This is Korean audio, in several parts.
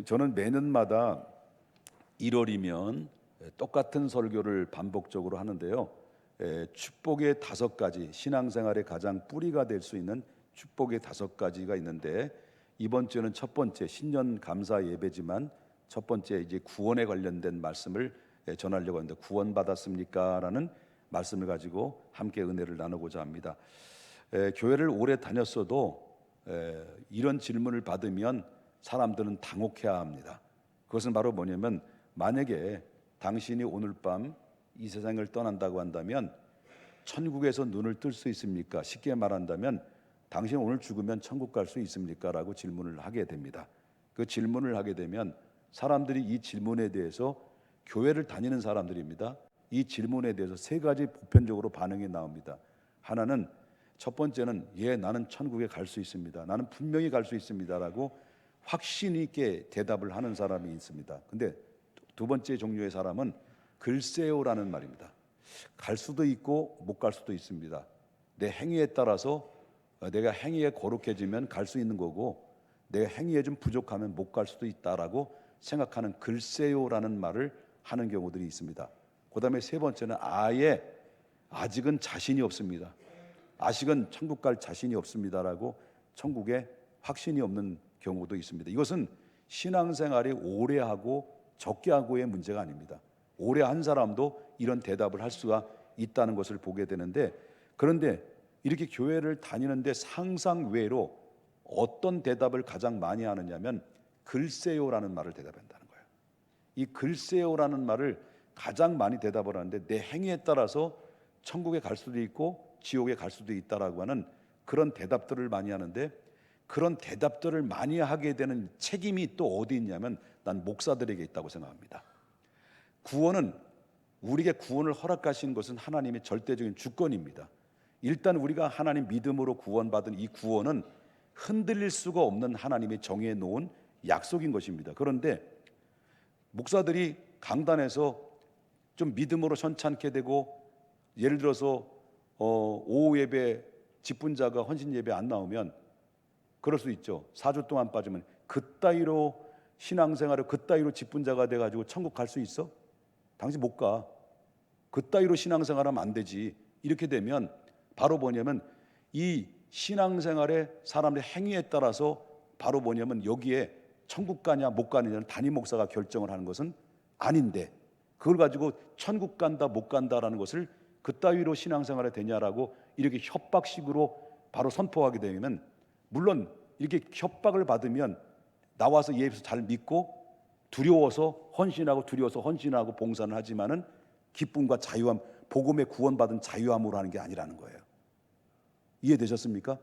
저는 매년마다 1월이면 똑같은 설교를 반복적으로 하는데요. 축복의 5가지, 신앙생활의 가장 뿌리가 될 수 있는 축복의 5가지가 있는데, 이번 주는 첫 번째 신년 감사 예배지만 첫 번째 이제 구원에 관련된 말씀을 전하려고 하는데, 구원 받았습니까? 라는 말씀을 가지고 함께 은혜를 나누고자 합니다. 교회를 오래 다녔어도 이런 질문을 받으면 사람들은 당혹해야 합니다. 그것은 바로 뭐냐면, 만약에 당신이 오늘 밤 이 세상을 떠난다고 한다면 천국에서 눈을 뜰 수 있습니까? 쉽게 말한다면, 당신 오늘 죽으면 천국 갈 수 있습니까? 라고 질문을 하게 됩니다. 그 질문을 하게 되면 사람들이 이 질문에 대해서, 교회를 다니는 사람들입니다, 이 질문에 대해서 3가지 보편적으로 반응이 나옵니다. 하나는, 첫 번째는 나는 천국에 갈 수 있습니다, 나는 분명히 갈 수 있습니다 라고 확신 있게 대답을 하는 사람이 있습니다. 근데 두 번째 종류의 사람은 글쎄요라는 말입니다. 갈 수도 있고 못 갈 수도 있습니다. 내 행위에 따라서 내가 행위에 거룩해지면 갈 수 있는 거고, 내 행위에 좀 부족하면 못 갈 수도 있다라고 생각하는 글쎄요라는 말을 하는 경우들이 있습니다. 그 다음에 세 번째는 아직은 자신이 없습니다, 아직은 천국 갈 자신이 없습니다라고 천국에 확신이 없는 경우도 있습니다. 이것은 신앙생활이 오래 하고 적게 하고의 문제가 아닙니다. 오래 한 사람도 이런 대답을 할 수가 있다는 것을 보게 되는데, 그런데 이렇게 교회를 다니는데 상상 외로 어떤 대답을 가장 많이 하느냐면 글쎄요라는 말을 대답한다는 거예요. 이 글쎄요라는 말을 가장 많이 대답을 하는데, 내 행위에 따라서 천국에 갈 수도 있고 지옥에 갈 수도 있다라고 하는 그런 대답들을 많이 하는데, 그런 대답들을 많이 하게 되는 책임이 또 어디 있냐면 난 목사들에게 있다고 생각합니다. 구원은, 우리에게 구원을 허락하신 것은 하나님의 절대적인 주권입니다. 일단 우리가 하나님 믿음으로 구원받은 이 구원은 흔들릴 수가 없는 하나님의 정해 놓은 약속인 것입니다. 그런데 목사들이 강단에서 좀 믿음으로 현찮게 되고, 예를 들어서 오후 예배 직분자가 헌신 예배 안 나오면 그럴 수 있죠. 4주 동안 빠지면 그따위로 신앙생활을 그따위로 직분자가 돼가지고 천국 갈 수 있어? 당신 못 가. 그따위로 신앙생활하면 안 되지. 이렇게 되면 바로 뭐냐면, 이 신앙생활의 사람의 행위에 따라서 바로 뭐냐면 여기에 천국 가냐 못 가느냐는 담임 목사가 결정을 하는 것은 아닌데, 그걸 가지고 천국 간다 못 간다라는 것을 그따위로 신앙생활이 되냐라고 이렇게 협박식으로 바로 선포하게 되면, 물론 이렇게 협박을 받으면 나와서 예수 잘 믿고 두려워서 헌신하고 두려워서 헌신하고 봉사는 하지만은 기쁨과 자유함, 복음의 구원받은 자유함으로 하는 게 아니라는 거예요. 이해되셨습니까?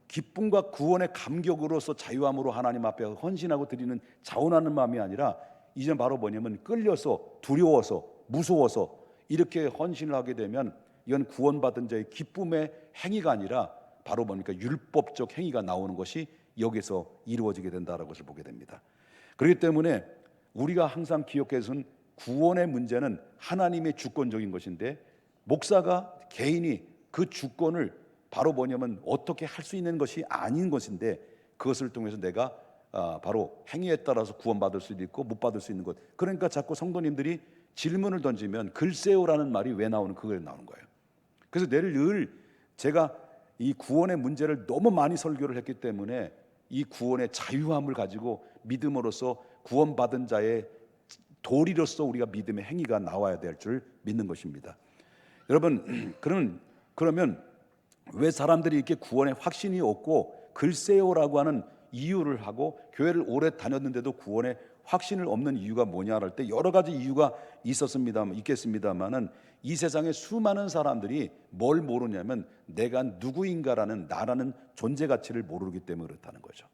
기쁨과 구원의 감격으로서 자유함으로 하나님 앞에 헌신하고 드리는 자원하는 마음이 아니라, 이제 바로 뭐냐면 끌려서 두려워서 무서워서 이렇게 헌신을 하게 되면 이건 구원받은 자의 기쁨의 행위가 아니라 바로 뭡니까? 율법적 행위가 나오는 것이 여기서 이루어지게 된다는 것을 보게 됩니다. 그렇기 때문에 우리가 항상 기억해서는 구원의 문제는 하나님의 주권적인 것인데, 목사가 개인이 그 주권을 바로 뭐냐면 어떻게 할 수 있는 것이 아닌 것인데, 그것을 통해서 내가 바로 행위에 따라서 구원받을 수도 있고 못 받을 수 있는 것. 그러니까 자꾸 성도님들이 질문을 던지면 글쎄요라는 말이 왜 나오는, 그거에 나오는 거예요. 그래서 늘 제가 이 구원의 문제를 너무 많이 설교를 했기 때문에 이 구원의 자유함을 가지고 믿음으로써 구원받은 자의 도리로서 우리가 믿음의 행위가 나와야 될 줄 믿는 것입니다. 여러분, 그러면 왜 사람들이 이렇게 구원의 확신이 없고 글쎄요라고 하는 이유를 하고, 교회를 오래 다녔는데도 구원의 확신을 없는 이유가 뭐냐 할 때 여러 가지 이유가 있겠습니다만은, 이 세상에 수많은 사람들이 뭘 모르냐면 내가 누구인가라는, 나라는 존재 가치를 모르기 때문에 그렇다는 거죠.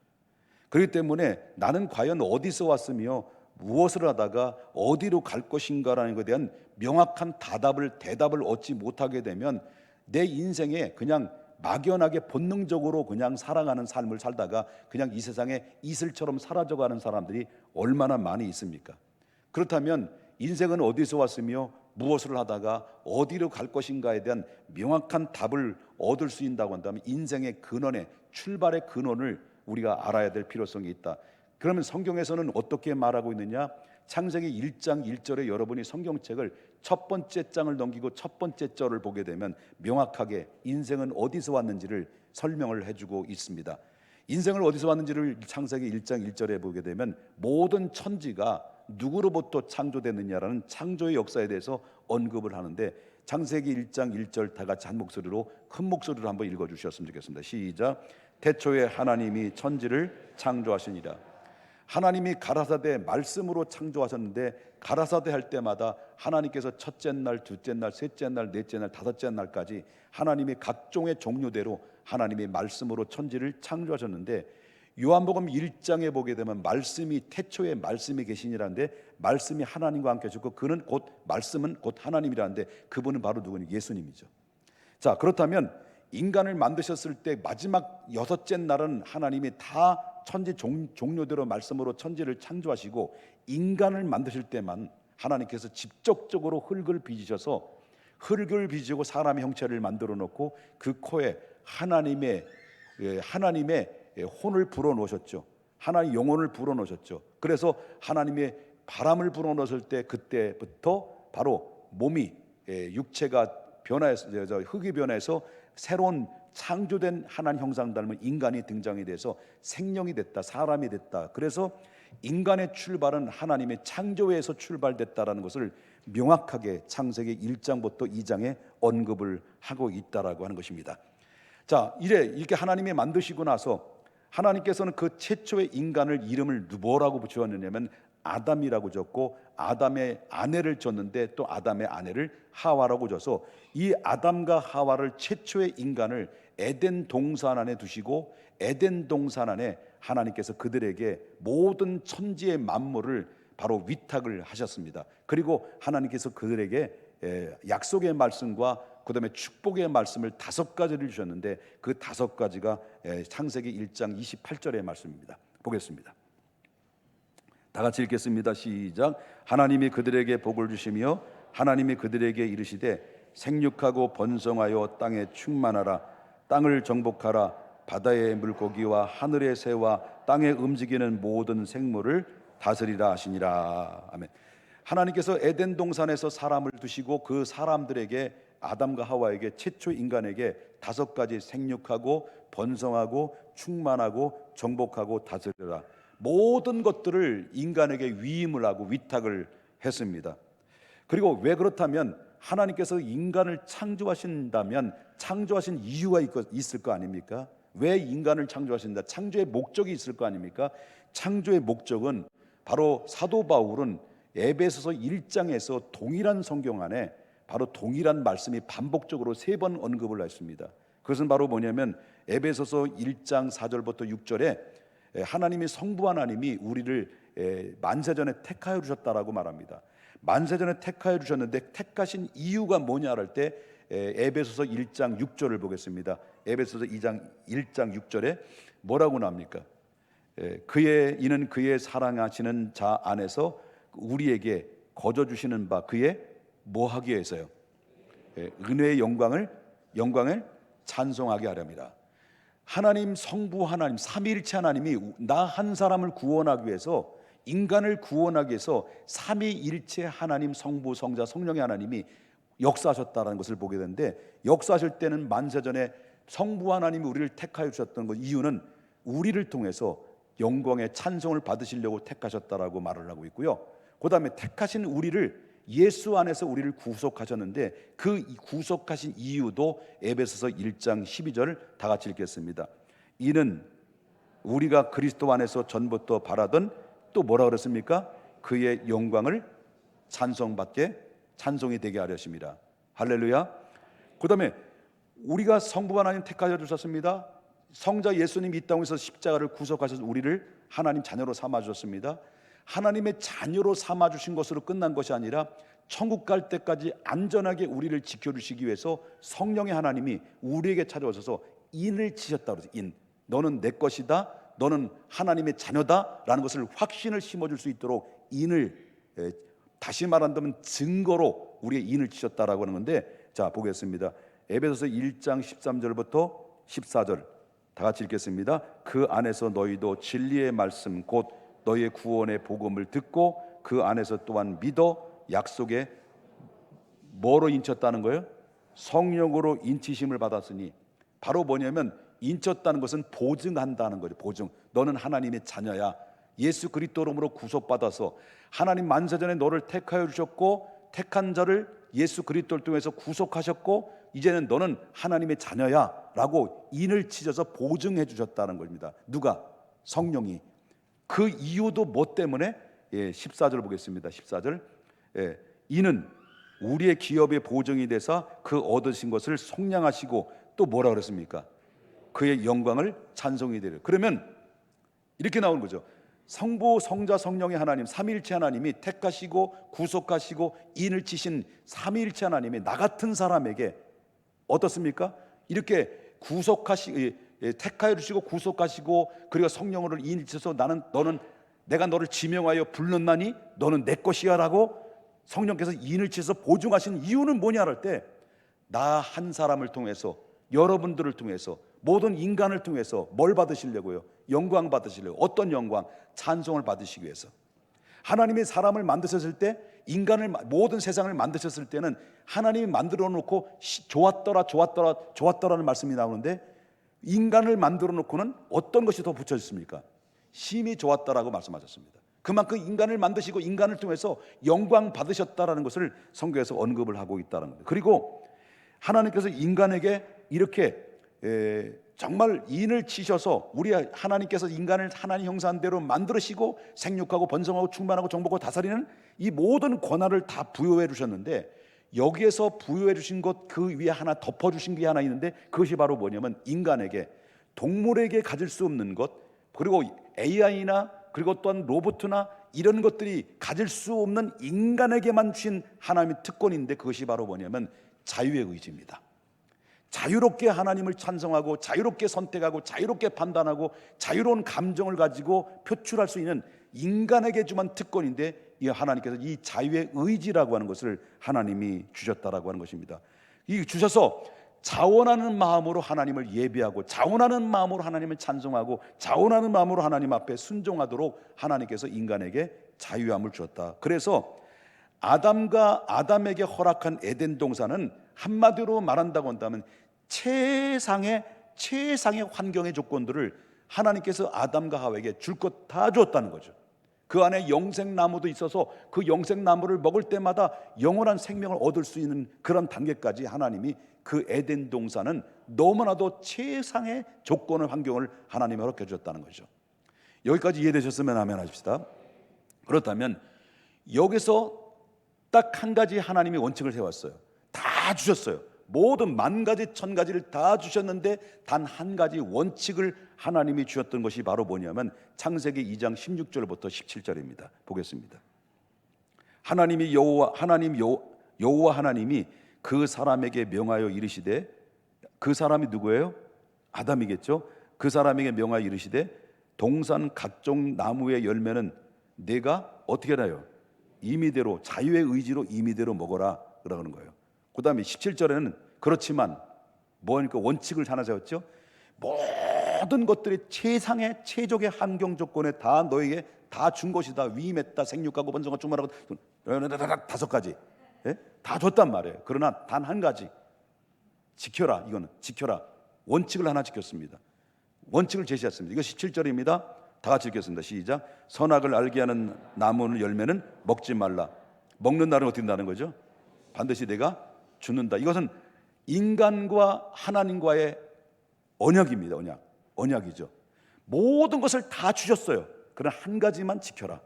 그렇기 때문에 나는 과연 어디서 왔으며 무엇을 하다가 어디로 갈 것인가라는 것에 대한 명확한 대답을 얻지 못하게 되면 내 인생에 그냥 막연하게 본능적으로 그냥 살아가는 삶을 살다가 그냥 이 세상에 이슬처럼 사라져가는 사람들이 얼마나 많이 있습니까? 그렇다면 인생은 어디서 왔으며 무엇을 하다가 어디로 갈 것인가에 대한 명확한 답을 얻을 수 있다고 한다면, 인생의 근원의 출발의 근원을 우리가 알아야 될 필요성이 있다. 그러면 성경에서는 어떻게 말하고 있느냐? 창세기 1장 1절에 여러분이 성경책을 첫 번째 장을 넘기고 첫 번째 절을 보게 되면 명확하게 인생은 어디서 왔는지를 설명을 해주고 있습니다. 인생을 어디서 왔는지를 창세기 1장 1절에 보게 되면 모든 천지가 누구로부터 창조됐느냐라는 창조의 역사에 대해서 언급을 하는데, 창세기 1장 1절 다 같이 한 목소리로, 큰 목소리로 한번 읽어주셨으면 좋겠습니다. 시작. 태초에 하나님이 천지를 창조하시니라. 하나님이 가라사대 말씀으로 창조하셨는데, 가라사대 할 때마다 하나님께서 첫째 날, 둘째 날, 셋째 날, 넷째 날, 다섯째 날까지 하나님이 각종의 종류대로 하나님이 말씀으로 천지를 창조하셨는데, 요한복음 1장에 보게 되면 말씀이, 태초에 말씀이 계시니라는데, 말씀이 하나님과 함께 하셨고 그는 곧, 말씀은 곧 하나님이라는데, 그분은 바로 누구니? 예수님이죠. 자, 그렇다면 인간을 만드셨을 때 마지막 여섯째 날은 하나님이 다 천지 종류대로 말씀으로 천지를 창조하시고, 인간을 만드실 때만 하나님께서 직접적으로 흙을 빚으셔서 흙을 빚고 사람의 형체를 만들어 놓고 그 코에 하나님의 혼을 불어넣으셨죠. 하나님 영혼을 불어넣으셨죠. 그래서 하나님의 바람을 불어넣었을 때 그때부터 바로 몸이, 육체가 변화해서, 흙이 변해서 새로운 창조된 하나님 형상 닮은 인간이 등장이 돼서 생명이 됐다, 사람이 됐다. 그래서 인간의 출발은 하나님의 창조에서 출발됐다라는 것을 명확하게 창세기 1장부터 2장에 언급을 하고 있다라고 하는 것입니다. 자, 이렇게 하나님이 만드시고 나서 하나님께서는 그 최초의 인간을 이름을 뭐라고 붙였느냐면 아담이라고 줬고, 아담의 아내를 줬는데 또 아담의 아내를 하와라고 줘서 이 아담과 하와를, 최초의 인간을 에덴 동산 안에 두시고, 에덴 동산 안에 하나님께서 그들에게 모든 천지의 만물을 바로 위탁을 하셨습니다. 그리고 하나님께서 그들에게 약속의 말씀과 그 다음에 축복의 말씀을 5가지를 주셨는데, 그 5가지가 창세기 1장 28절의 말씀입니다. 보겠습니다. 다 같이 읽겠습니다. 시작. 하나님이 그들에게 복을 주시며 하나님이 그들에게 이르시되 생육하고 번성하여 땅에 충만하라. 땅을 정복하라. 바다의 물고기와 하늘의 새와 땅에 움직이는 모든 생물을 다스리라 하시니라. 아멘. 하나님께서 에덴 동산에서 사람을 두시고 그 사람들에게, 아담과 하와에게, 최초 인간에게 5가지 생육하고 번성하고 충만하고 정복하고 다스리라, 모든 것들을 인간에게 위임을 하고 위탁을 했습니다. 그리고 왜 그렇다면, 하나님께서 인간을 창조하신다면 창조하신 이유가 있을 거 아닙니까? 왜 인간을 창조하신다? 창조의 목적이 있을 거 아닙니까? 창조의 목적은 바로 사도 바울은 에베소서 1장에서 동일한 성경 안에 바로 동일한 말씀이 반복적으로 3번 언급을 했습니다. 그것은 바로 뭐냐면 에베소서 1장 4절부터 6절에 하나님이, 성부 하나님이 우리를 만세전에 택하여 주셨다라고 말합니다. 만세전에 택하여 주셨는데 택하신 이유가 뭐냐 할 때 에베소서 1장 6절을 보겠습니다. 에베소서 2장 1장 6절에 뭐라고 나옵니까? 이는 그의 사랑하시는 자 안에서 우리에게 거저 주시는 바 그의 뭐 하기 위해서요? 은혜의 영광을 찬송하게 하렵니다. 하나님, 성부 하나님, 삼위일체 하나님이 나 한 사람을 구원하기 위해서, 인간을 구원하기 위해서 삼위일체 하나님, 성부, 성자, 성령의 하나님이 역사하셨다는 것을 보게 되는데, 역사하실 때는 만세전에 성부 하나님이 우리를 택하여 주셨던 것, 이유는 우리를 통해서 영광의 찬송을 받으시려고 택하셨다라고 말을 하고 있고요. 그 다음에 택하신 우리를, 예수 안에서 우리를 구속하셨는데 그 구속하신 이유도 에베소서 1장 12절 다 같이 읽겠습니다. 이는 우리가 그리스도 안에서 전부터 바라던, 또 뭐라 그랬습니까? 그의 영광을 찬송이 되게 하려십니다. 할렐루야. 그 다음에 우리가 성부 하나님 택하여 주셨습니다. 성자 예수님이 이 땅에서 십자가를 구속하셔서 우리를 하나님 자녀로 삼아 주셨습니다. 하나님의 자녀로 삼아 주신 것으로 끝난 것이 아니라 천국 갈 때까지 안전하게 우리를 지켜주시기 위해서 성령의 하나님이 우리에게 찾아오셔서 인을 치셨다고 그러죠. 인, 너는 내 것이다, 너는 하나님의 자녀다 라는 것을 확신을 심어줄 수 있도록 인을, 다시 말한다면 증거로 우리의 인을 치셨다라고 하는 건데, 자 보겠습니다. 에베소서 1장 13절부터 14절 다 같이 읽겠습니다. 그 안에서 너희도 진리의 말씀 곧 너희의 구원의 복음을 듣고 그 안에서 또한 믿어 약속에 뭐로 인쳤다는 거예요? 성령으로 인치심을 받았으니, 바로 뭐냐면 인쳤다는 것은 보증한다는 거죠. 보증. 너는 하나님의 자녀야. 예수 그리스도 이름으로 구속받아서 하나님 만세전에 너를 택하여 주셨고, 택한 자를 예수 그리스도를 통해서 구속하셨고, 이제는 너는 하나님의 자녀야 라고 인을 치셔서 보증해 주셨다는 겁니다. 누가? 성령이. 그 이유도 뭐 때문에? 14절 보겠습니다. 14절. 이는 우리의 기업의 보증이 되사 그 얻으신 것을 속량하시고, 또 뭐라 그랬습니까? 그의 영광을 찬송이 되려. 그러면 이렇게 나오는 거죠. 성부, 성자, 성령의 하나님, 삼위일체 하나님이 택하시고 구속하시고 인을 치신 삼위일체 하나님이 나 같은 사람에게 어떻습니까? 이렇게 택하여 주시고 구속하시고, 그리고 성령으로 인을 치셔서 너는 내가 너를 지명하여 불렀나니 너는 내 것이야 라고 성령께서 인을 치셔서 보증하신 이유는 뭐냐 할 때, 나 한 사람을 통해서, 여러분들을 통해서, 모든 인간을 통해서 뭘 받으시려고요? 영광 받으시려고. 어떤 영광? 찬송을 받으시기 위해서. 하나님이 사람을 만드셨을 때, 인간을, 모든 세상을 만드셨을 때는 하나님이 만들어 놓고 좋았더라는 말씀이 나오는데, 인간을 만들어 놓고는 어떤 것이 더 붙여졌습니까? 심히 좋았다라고 말씀하셨습니다. 그만큼 인간을 만드시고 인간을 통해서 영광 받으셨다라는 것을 성경에서 언급을 하고 있다는 겁니다. 그리고 하나님께서 인간에게 이렇게 정말 인을 치셔서, 우리 하나님께서 인간을 하나님 형상대로 만드시고 생육하고 번성하고 충만하고 정복하고 다스리는 이 모든 권한을 다 부여해 주셨는데, 여기에서 부여해 주신 것 그 위에 하나 덮어 주신 게 하나 있는데, 그것이 바로 뭐냐면 인간에게, 동물에게 가질 수 없는 것, 그리고 AI나 그리고 또한 로봇이나 이런 것들이 가질 수 없는 인간에게만 주신 하나님의 특권인데, 그것이 바로 뭐냐면 자유의 의지입니다. 자유롭게 하나님을 찬송하고 자유롭게 선택하고 자유롭게 판단하고 자유로운 감정을 가지고 표출할 수 있는 인간에게 주만 특권인데, 이 하나님께서 이 자유의 의지라고 하는 것을 하나님이 주셨다라고 하는 것입니다. 이 주셔서 자원하는 마음으로 하나님을 예배하고, 자원하는 마음으로 하나님을 찬송하고, 자원하는 마음으로 하나님 앞에 순종하도록 하나님께서 인간에게 자유함을 주었다. 그래서 아담에게 허락한 에덴 동산은 한마디로 말한다고 한다면 최상의 환경의 조건들을 하나님께서 아담과 하와에게 줄 것 다 주었다는 거죠. 그 안에 영생나무도 있어서 그 영생나무를 먹을 때마다 영원한 생명을 얻을 수 있는 그런 단계까지 하나님이, 그 에덴 동산은 너무나도 최상의 조건을, 환경을 하나님이 허락해 주셨다는 거죠. 여기까지 이해되셨으면 아멘 하십시다. 그렇다면 여기서 딱 한 가지 하나님이 원칙을 세웠어요. 다 주셨어요. 모든 만 가지 천 가지를 다 주셨는데 단 한 가지 원칙을 하나님이 주셨던 것이 바로 뭐냐면 창세기 2장 16절부터 17절입니다. 보겠습니다. 여호와 하나님이 그 사람에게 명하여 이르시되, 그 사람이 누구예요? 아담이겠죠. 그 사람에게 명하여 이르시되, 동산 각종 나무의 열매는 내가 어떻게 하나요? 임의대로, 자유의 의지로 임의대로 먹어라 그러는 거예요. 그 다음에 17절에는 그렇지만 뭐니까 원칙을 하나 세웠죠. 모든 것들이 최상의 최적의 환경 조건에 다 너에게 다 준 것이다. 위임했다. 생육하고 번성하고 충만하고 5가지 다 줬단 말이에요. 그러나 단 한 가지 지켜라. 이거는 지켜라. 원칙을 하나 지켰습니다. 원칙을 제시했습니다. 이거 17절입니다. 다 같이 읽겠습니다. 시작. 선악을 알게 하는 나무의 열매는 먹지 말라. 먹는 날은 어떻게 된다는 거죠? 반드시 내가 죽는다. 이것은 인간과 하나님과의 언약입니다. 언약이죠. 모든 것을 다 주셨어요. 그러나 한 가지만 지켜라.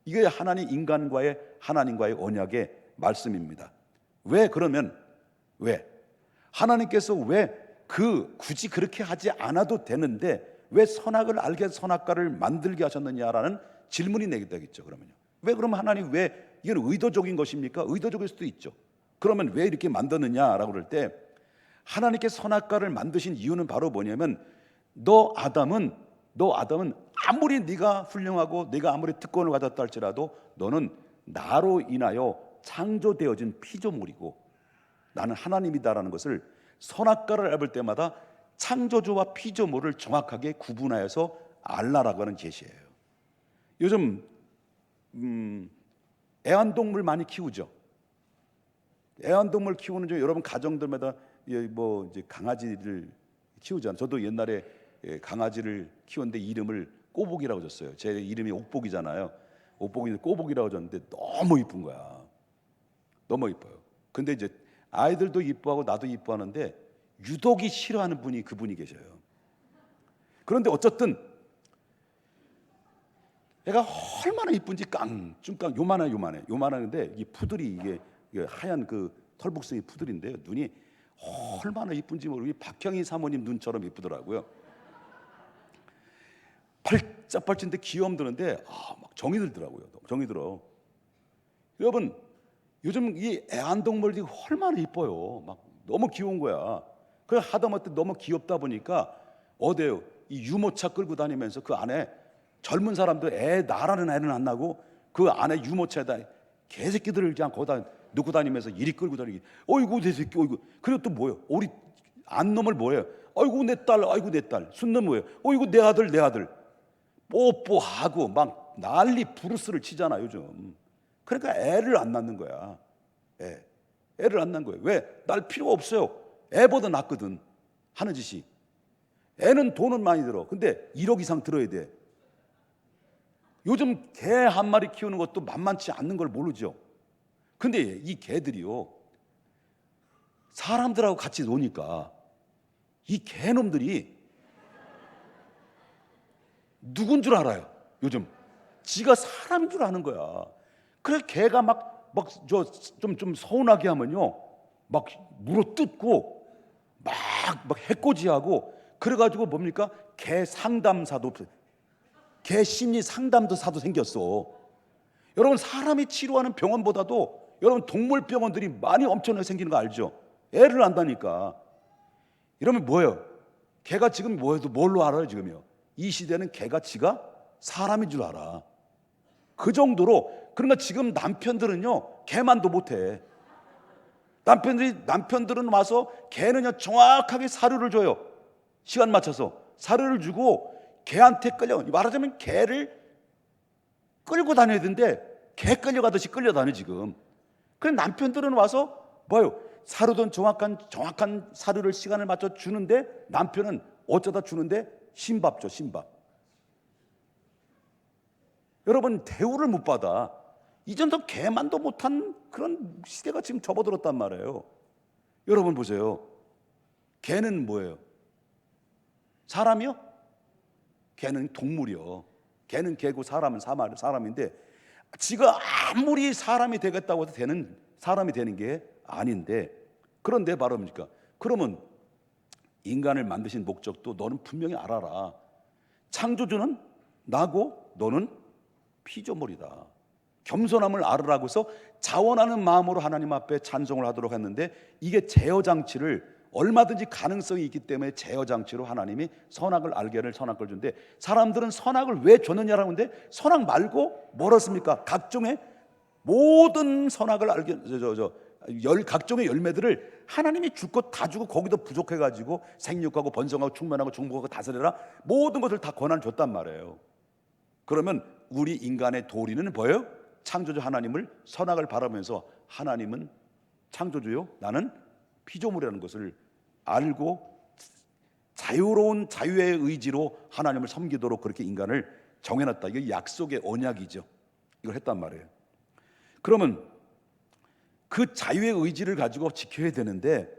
이게 하나님과의 언약의 말씀입니다. 왜 그러면 왜 하나님께서 굳이 그렇게 하지 않아도 되는데 왜 선악을 알게 선악과를 만들게 하셨느냐라는 질문이 내겠죠. 그러면요. 왜 그러면 하나님 이건 의도적인 것입니까? 의도적일 수도 있죠. 그러면 왜 이렇게 만드느냐라고 그럴 때, 하나님께 선악과를 만드신 이유는 바로 뭐냐면, 너 아담은 아무리 네가 훌륭하고 네가 아무리 특권을 가졌다 할지라도 너는 나로 인하여 창조되어진 피조물이고 나는 하나님이다라는 것을 선악과를 밟을 때마다 창조주와 피조물을 정확하게 구분하여서 알라라고 하는 제시예요. 요즘 애완동물 많이 키우죠. 애완동물 키우는 중 여러분 가정들마다 뭐 이제 강아지를 키우잖아요. 저도 옛날에 강아지를 키웠는데 이름을 꼬복이라고 줬어요. 제 이름이 옥복이잖아요. 옥복인데 꼬복이라고 줬는데 너무 이쁜 거야. 너무 이뻐요. 근데 이제 아이들도 이뻐하고 나도 이뻐하는데 유독이 싫어하는 분이 그분이 계셔요. 그런데 어쨌든 얘가 얼마나 이쁜지 깡충깡 요만한데 이 푸들이 이게 하얀 그 털복숭이 푸들인데요. 눈이 얼마나 이쁜지 모르고 박형희 사모님 눈처럼 이쁘더라고요. 팔짝팔짝인데 귀여움 드는데 막 정이 들더라고요. 정이 들어. 여러분 요즘 이 애완동물들이 얼마나 이뻐요. 막 너무 귀여운 거야. 그래 하다못해 너무 귀엽다 보니까 어때요? 이 유모차 끌고 다니면서 그 안에 젊은 사람들 애 나라는 애는 안 나고 그 안에 유모차에다 개새끼들을 그냥 거기다 넣고 다니면서 이리 끌고 다니기. 어이구 내 새끼, 어이구. 그리고 또 뭐예요? 우리 안놈을 뭐예요? 어이구 내 딸, 아이고 내 딸. 순놈 뭐예요? 어이구 내 아들, 내 아들. 뽀뽀하고 막 난리 부르스를 치잖아 요즘. 그러니까 애를 안 낳는 거야. 애를 안 낳는 거예요. 왜? 낳을 필요가 없어요. 애보다 낫거든 하는 짓이. 애는 돈은 많이 들어. 근데 1억 이상 들어야 돼. 요즘 개 한 마리 키우는 것도 만만치 않는 걸 모르죠. 근데 이 개들이요 사람들하고 같이 노니까 이 개놈들이 누군 줄 알아요. 요즘 지가 사람인 줄 아는 거야. 그래 개가 막 좀 서운하게 하면요 막 물어뜯고 막 해코지하고 그래가지고 뭡니까? 개 상담사도 개 심리 상담도 사도 생겼어. 여러분 사람이 치료하는 병원보다도 여러분 동물 병원들이 많이 엄청나게 생기는 거 알죠? 애를 안다니까. 이러면 뭐예요? 개가 지금 뭐해도 뭘로 알아요 지금요? 이 시대는 개가 지가 사람인 줄 알아. 그 정도로. 그러니까 지금 남편들은요 개만도 못해. 남편들은 와서 개는요 정확하게 사료를 줘요. 시간 맞춰서 사료를 주고 개한테 끌려. 말하자면 개를 끌고 다녀야 되는데 개 끌려가듯이 끌려다녀 지금. 그럼 남편들은 와서 뭐요? 사료든 정확한 사료를 시간을 맞춰 주는데 남편은 어쩌다 주는데 신밥 줘, 신밥. 여러분 대우를 못 받아. 이전도 개만도 못한 그런 시대가 지금 접어들었단 말이에요. 여러분 보세요. 개는 뭐예요? 사람이요? 개는 동물이요. 개는 개고 사람은 사람인데 지가 아무리 사람이 되겠다고 해서 되는 사람이 되는 게 아닌데 그런데 바로 뭡니까? 그러면 인간을 만드신 목적도 너는 분명히 알아라. 창조주는 나고 너는 피조물이다. 겸손함을 알으라고 해서 자원하는 마음으로 하나님 앞에 찬송을 하도록 했는데 이게 제어 장치를 얼마든지 가능성이 있기 때문에 제어 장치로 하나님이 선악을 알게 하는 선악을 주는데 사람들은 선악을 왜 줬느냐라고 하는데 선악 말고 뭐랬습니까? 각종의 모든 선악을 알게 각종의 열매들을 하나님이 줄 것 다 주고 거기도 부족해가지고 생육하고 번성하고 충만하고 중복하고 다스려라 모든 것을 다 권한을 줬단 말이에요. 그러면 우리 인간의 도리는 뭐예요? 창조주 하나님을 선악을 바라면서 하나님은 창조주요 나는 피조물이라는 것을 알고 자유로운 자유의 의지로 하나님을 섬기도록 그렇게 인간을 정해놨다. 이게 약속의 언약이죠. 이걸 했단 말이에요. 그러면 그 자유의 의지를 가지고 지켜야 되는데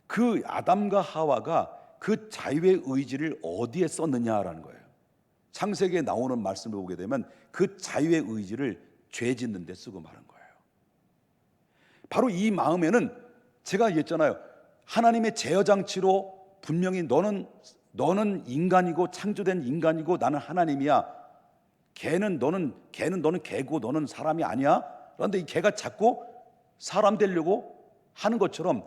그 아담과 하와가 그 자유의 의지를 어디에 썼느냐라는 거예요. 창세기에 나오는 말씀을 보게 되면 그 자유의 의지를 죄 짓는 데 쓰고 말한 거예요. 바로 이 마음에는 제가 얘기했잖아요. 하나님의 제어 장치로 분명히 너는 인간이고 창조된 인간이고 나는 하나님이야. 너는 개고 너는 사람이 아니야. 그런데 이 개가 자꾸 사람 되려고 하는 것처럼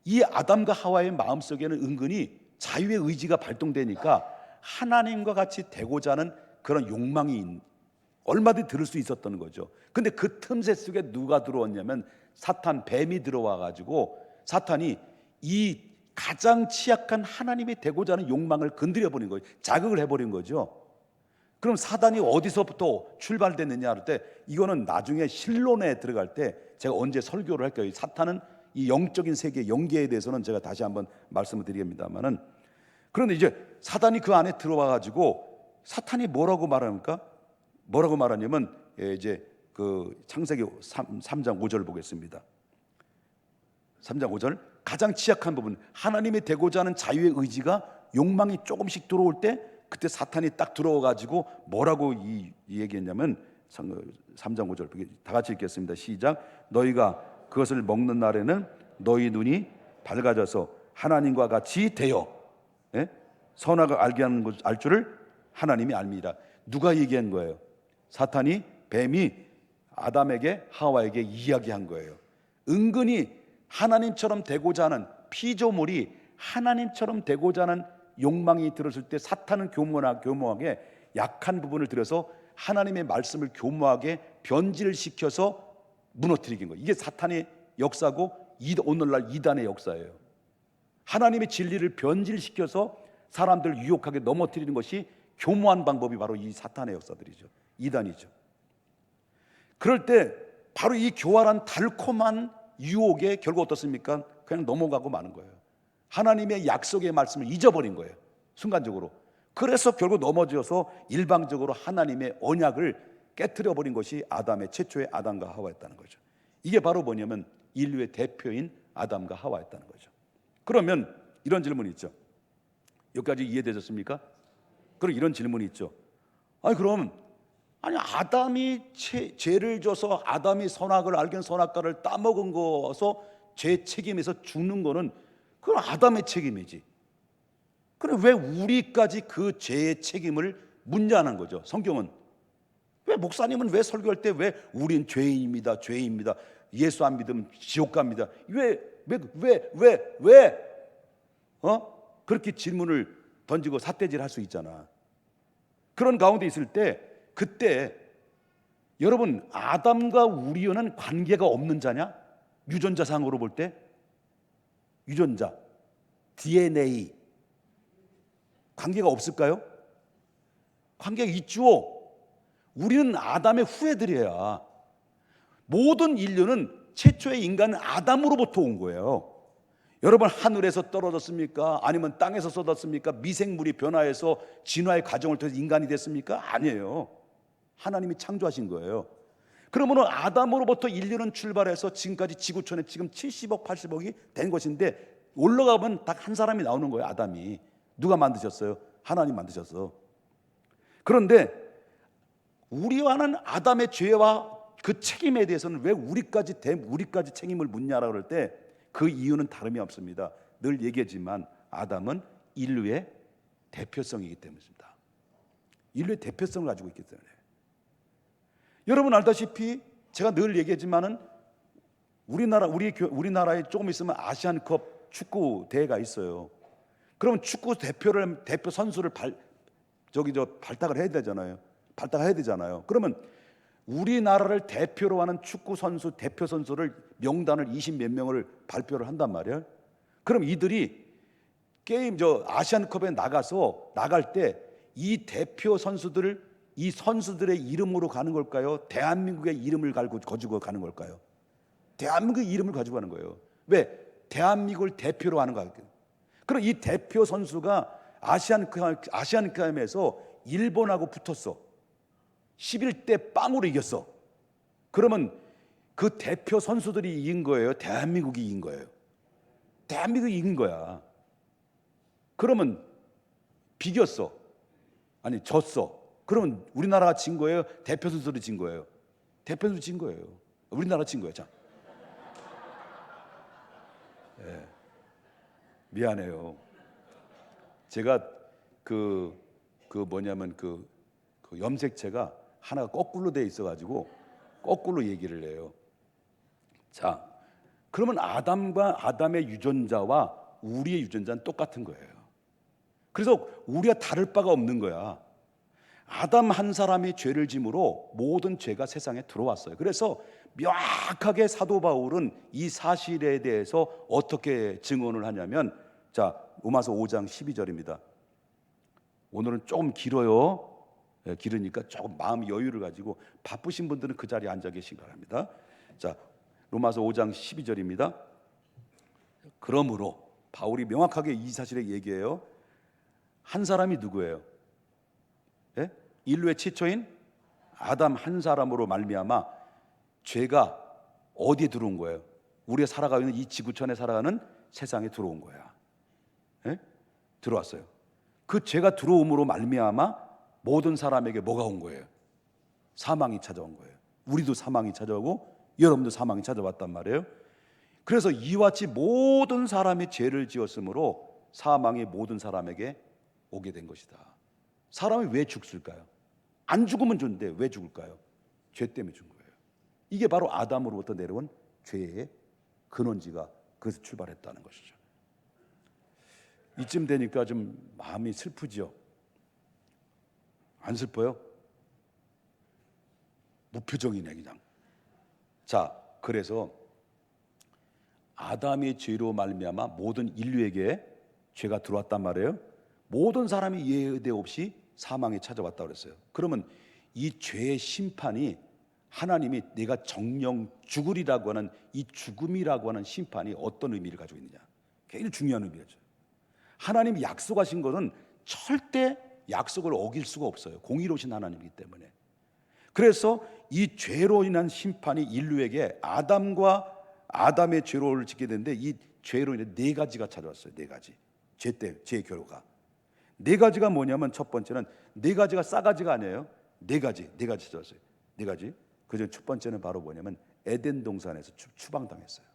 이 아담과 하와의 마음속에는 은근히 자유의 의지가 발동되니까 하나님과 같이 되고자 하는 그런 욕망이 얼마든지 들을 수 있었던 거죠. 근데 그 틈새 속에 누가 들어왔냐면 사탄, 뱀이 들어와 가지고 사탄이 이 가장 취약한 하나님이 되고자 하는 욕망을 건드려 버린 거예요. 자극을 해버린 거죠. 그럼 사단이 어디서부터 출발됐느냐 할 때, 이거는 나중에 실론에 들어갈 때 제가 언제 설교를 할 거예요. 사탄은 이 영적인 세계, 영계에 대해서는 제가 다시 한번 말씀을 드리겠습니다만은, 그런데 이제 사단이 그 안에 들어와 가지고 사탄이 뭐라고 말합니까? 뭐라고 말하냐면, 이제 그 창세기 3장 5절 보겠습니다. 3장 5절, 가장 취약한 부분, 하나님이 되고자 하는 자유의 의지가, 욕망이 조금씩 들어올 때, 그때 사탄이 딱 들어와 가지고 뭐라고 이 얘기했냐면, 3장 5절 다 같이 읽겠습니다. 시작. 너희가 그것을 먹는 날에는 너희 눈이 밝아져서 하나님과 같이 되어, 예? 선악을 알게 하는 것 알 줄을 하나님이 알미라. 누가 얘기한 거예요? 사탄이, 뱀이 아담에게, 하와에게 이야기한 거예요. 은근히 하나님처럼 되고자 하는, 피조물이 하나님처럼 되고자 하는 욕망이 들었을 때 사탄은 교묘하게 약한 부분을 들여서 하나님의 말씀을 교묘하게 변질을 시켜서 무너뜨리는 거예요. 이게 사탄의 역사고, 오늘날 이단의 역사예요. 하나님의 진리를 변질시켜서 사람들을 유혹하게 넘어뜨리는 것이 교묘한 방법이 바로 이 사탄의 역사들이죠. 이단이죠. 그럴 때 바로 이 교활한 달콤한 유혹에 결국 어떻습니까? 그냥 넘어가고 마는 거예요. 하나님의 약속의 말씀을 잊어버린 거예요. 순간적으로. 그래서 결국 넘어져서 일방적으로 하나님의 언약을 깨트려버린 것이 아담의, 최초의 아담과 하와였다는 거죠. 이게 바로 뭐냐면 인류의 대표인 아담과 하와였다는 거죠. 그러면 이런 질문이 있죠. 여기까지 이해되셨습니까? 그럼 이런 질문이 있죠. 그럼 아담이 죄를 져서, 아담이 선악을 알긴 선악과를 따먹은 거서 죄 책임에서 죽는 거는 그건 아담의 책임이지. 그럼 왜 우리까지 그 죄의 책임을 묻냐는 거죠. 성경은. 왜 목사님은 왜 설교할 때 왜 우린 죄인입니다, 죄인입니다, 예수 안 믿으면 지옥 갑니다, 그렇게 질문을 던지고 삿대질 할 수 있잖아. 그런 가운데 있을 때, 그때 여러분, 아담과 우리와는 관계가 없는 자냐? 유전자상으로 볼 때 유전자, DNA 관계가 없을까요? 관계가 있죠. 우리는 아담의 후예들이야. 모든 인류는, 최초의 인간은 아담으로부터 온 거예요. 여러분, 하늘에서 떨어졌습니까? 아니면 땅에서 쏟았습니까? 미생물이 변화해서 진화의 과정을 통해서 인간이 됐습니까? 아니에요. 하나님이 창조하신 거예요. 그러면 아담으로부터 인류는 출발해서 지금까지 지구촌에 지금 70억, 80억이 된 것인데, 올라가면 딱 한 사람이 나오는 거예요. 아담이. 누가 만드셨어요? 하나님 만드셨어. 그런데 우리와는 아담의 죄와 그 책임에 대해서는 왜 우리까지 책임을 묻냐라고 그럴 때, 그 이유는 다름이 없습니다. 늘 얘기하지만 아담은 인류의 대표성이기 때문입니다. 인류의 대표성을 가지고 있기 때문에. 여러분 알다시피 제가 늘 얘기하지만은 우리나라에 조금 있으면 아시안컵 축구 대회가 있어요. 그러면 축구 대표 선수를 발탁을 해야 되잖아요. 발탁해야 되잖아요. 그러면 우리나라를 대표로 하는 축구 선수, 대표 선수를 명단을 20몇 명을 발표를 한단 말이에요. 그럼 이들이 게임 아시안컵에 나갈 때 이 대표 선수들을, 이 선수들의 이름으로 가는 걸까요? 대한민국의 이름을 가지고 가는 걸까요? 대한민국의 이름을 가지고 가는 거예요. 왜? 대한민국을 대표로 하는 거예요. 그럼 이 대표 선수가 아시안컵에서 일본하고 붙었어. 11대 0으로 이겼어. 그러면 그 대표 선수들이 이긴 거예요? 대한민국이 이긴 거예요? 대한민국이 이긴 거야. 그러면 비겼어. 아니, 졌어. 그러면 우리나라가 진 거예요? 대표 선수들이 진 거예요? 대표 선수 진 거예요. 우리나라 진 거예요. 자. 네. 미안해요. 제가 그 염색체가 하나가 거꾸로 돼 있어가지고 거꾸로 얘기를 해요. 자, 그러면 아담의 유전자와 우리의 유전자는 똑같은 거예요. 그래서 우리가 다를 바가 없는 거야. 아담 한 사람이 죄를 짐으로 모든 죄가 세상에 들어왔어요. 그래서 명확하게 사도 바울은 이 사실에 대해서 어떻게 증언을 하냐면, 자, 로마서 5장 12절입니다. 오늘은 좀 길어요. 기르니까 조금 마음 여유를 가지고 바쁘신 분들은 그 자리에 앉아 계신 거랍니다. 자, 로마서 5장 12절입니다. 그러므로 바울이 명확하게 이 사실을 얘기해요. 한 사람이 누구예요? 예? 인류의 최초인 아담 한 사람으로 말미암아 죄가 어디에 들어온 거예요? 우리가 살아가고 있는 이 지구촌에 살아가는 세상에 들어온 거야. 예? 들어왔어요. 그 죄가 들어옴으로 말미암아 모든 사람에게 뭐가 온 거예요? 사망이 찾아온 거예요. 우리도 사망이 찾아오고 여러분도 사망이 찾아왔단 말이에요. 그래서 이와 같이 모든 사람이 죄를 지었으므로 사망이 모든 사람에게 오게 된 것이다. 사람이 왜 죽을까요? 안 죽으면 좋은데 왜 죽을까요? 죄 때문에 죽은 거예요. 이게 바로 아담으로부터 내려온 죄의 근원지가 그것에서 출발했다는 것이죠. 이쯤 되니까 좀 마음이 슬프죠. 안 슬퍼요? 무표정이네 그냥. 자, 그래서 아담의 죄로 말미암아 모든 인류에게 죄가 들어왔단 말이에요. 모든 사람이 예외 없이 사망이 찾아왔다 그랬어요. 그러면 이 죄의 심판이 하나님이 내가 정령 죽으리라고 하는 이 죽음이라고 하는 심판이 어떤 의미를 가지고 있느냐, 굉장히 중요한 의미죠. 하나님이 약속하신 것은 절대 약속을 어길 수가 없어요. 공의로우신 하나님이기 때문에. 그래서 이 죄로 인한 심판이 인류에게 아담의 죄로를 짓게 되는데 이 죄로 인해 네 가지가 찾아왔어요. 네 가지. 죄의 결과가. 네 가지가 뭐냐면 첫 번째는 네 가지가 싸가지가 아니에요. 네 가지 찾아왔어요. 네 가지. 그중 첫 번째는 바로 뭐냐면 에덴 동산에서 추방당했어요.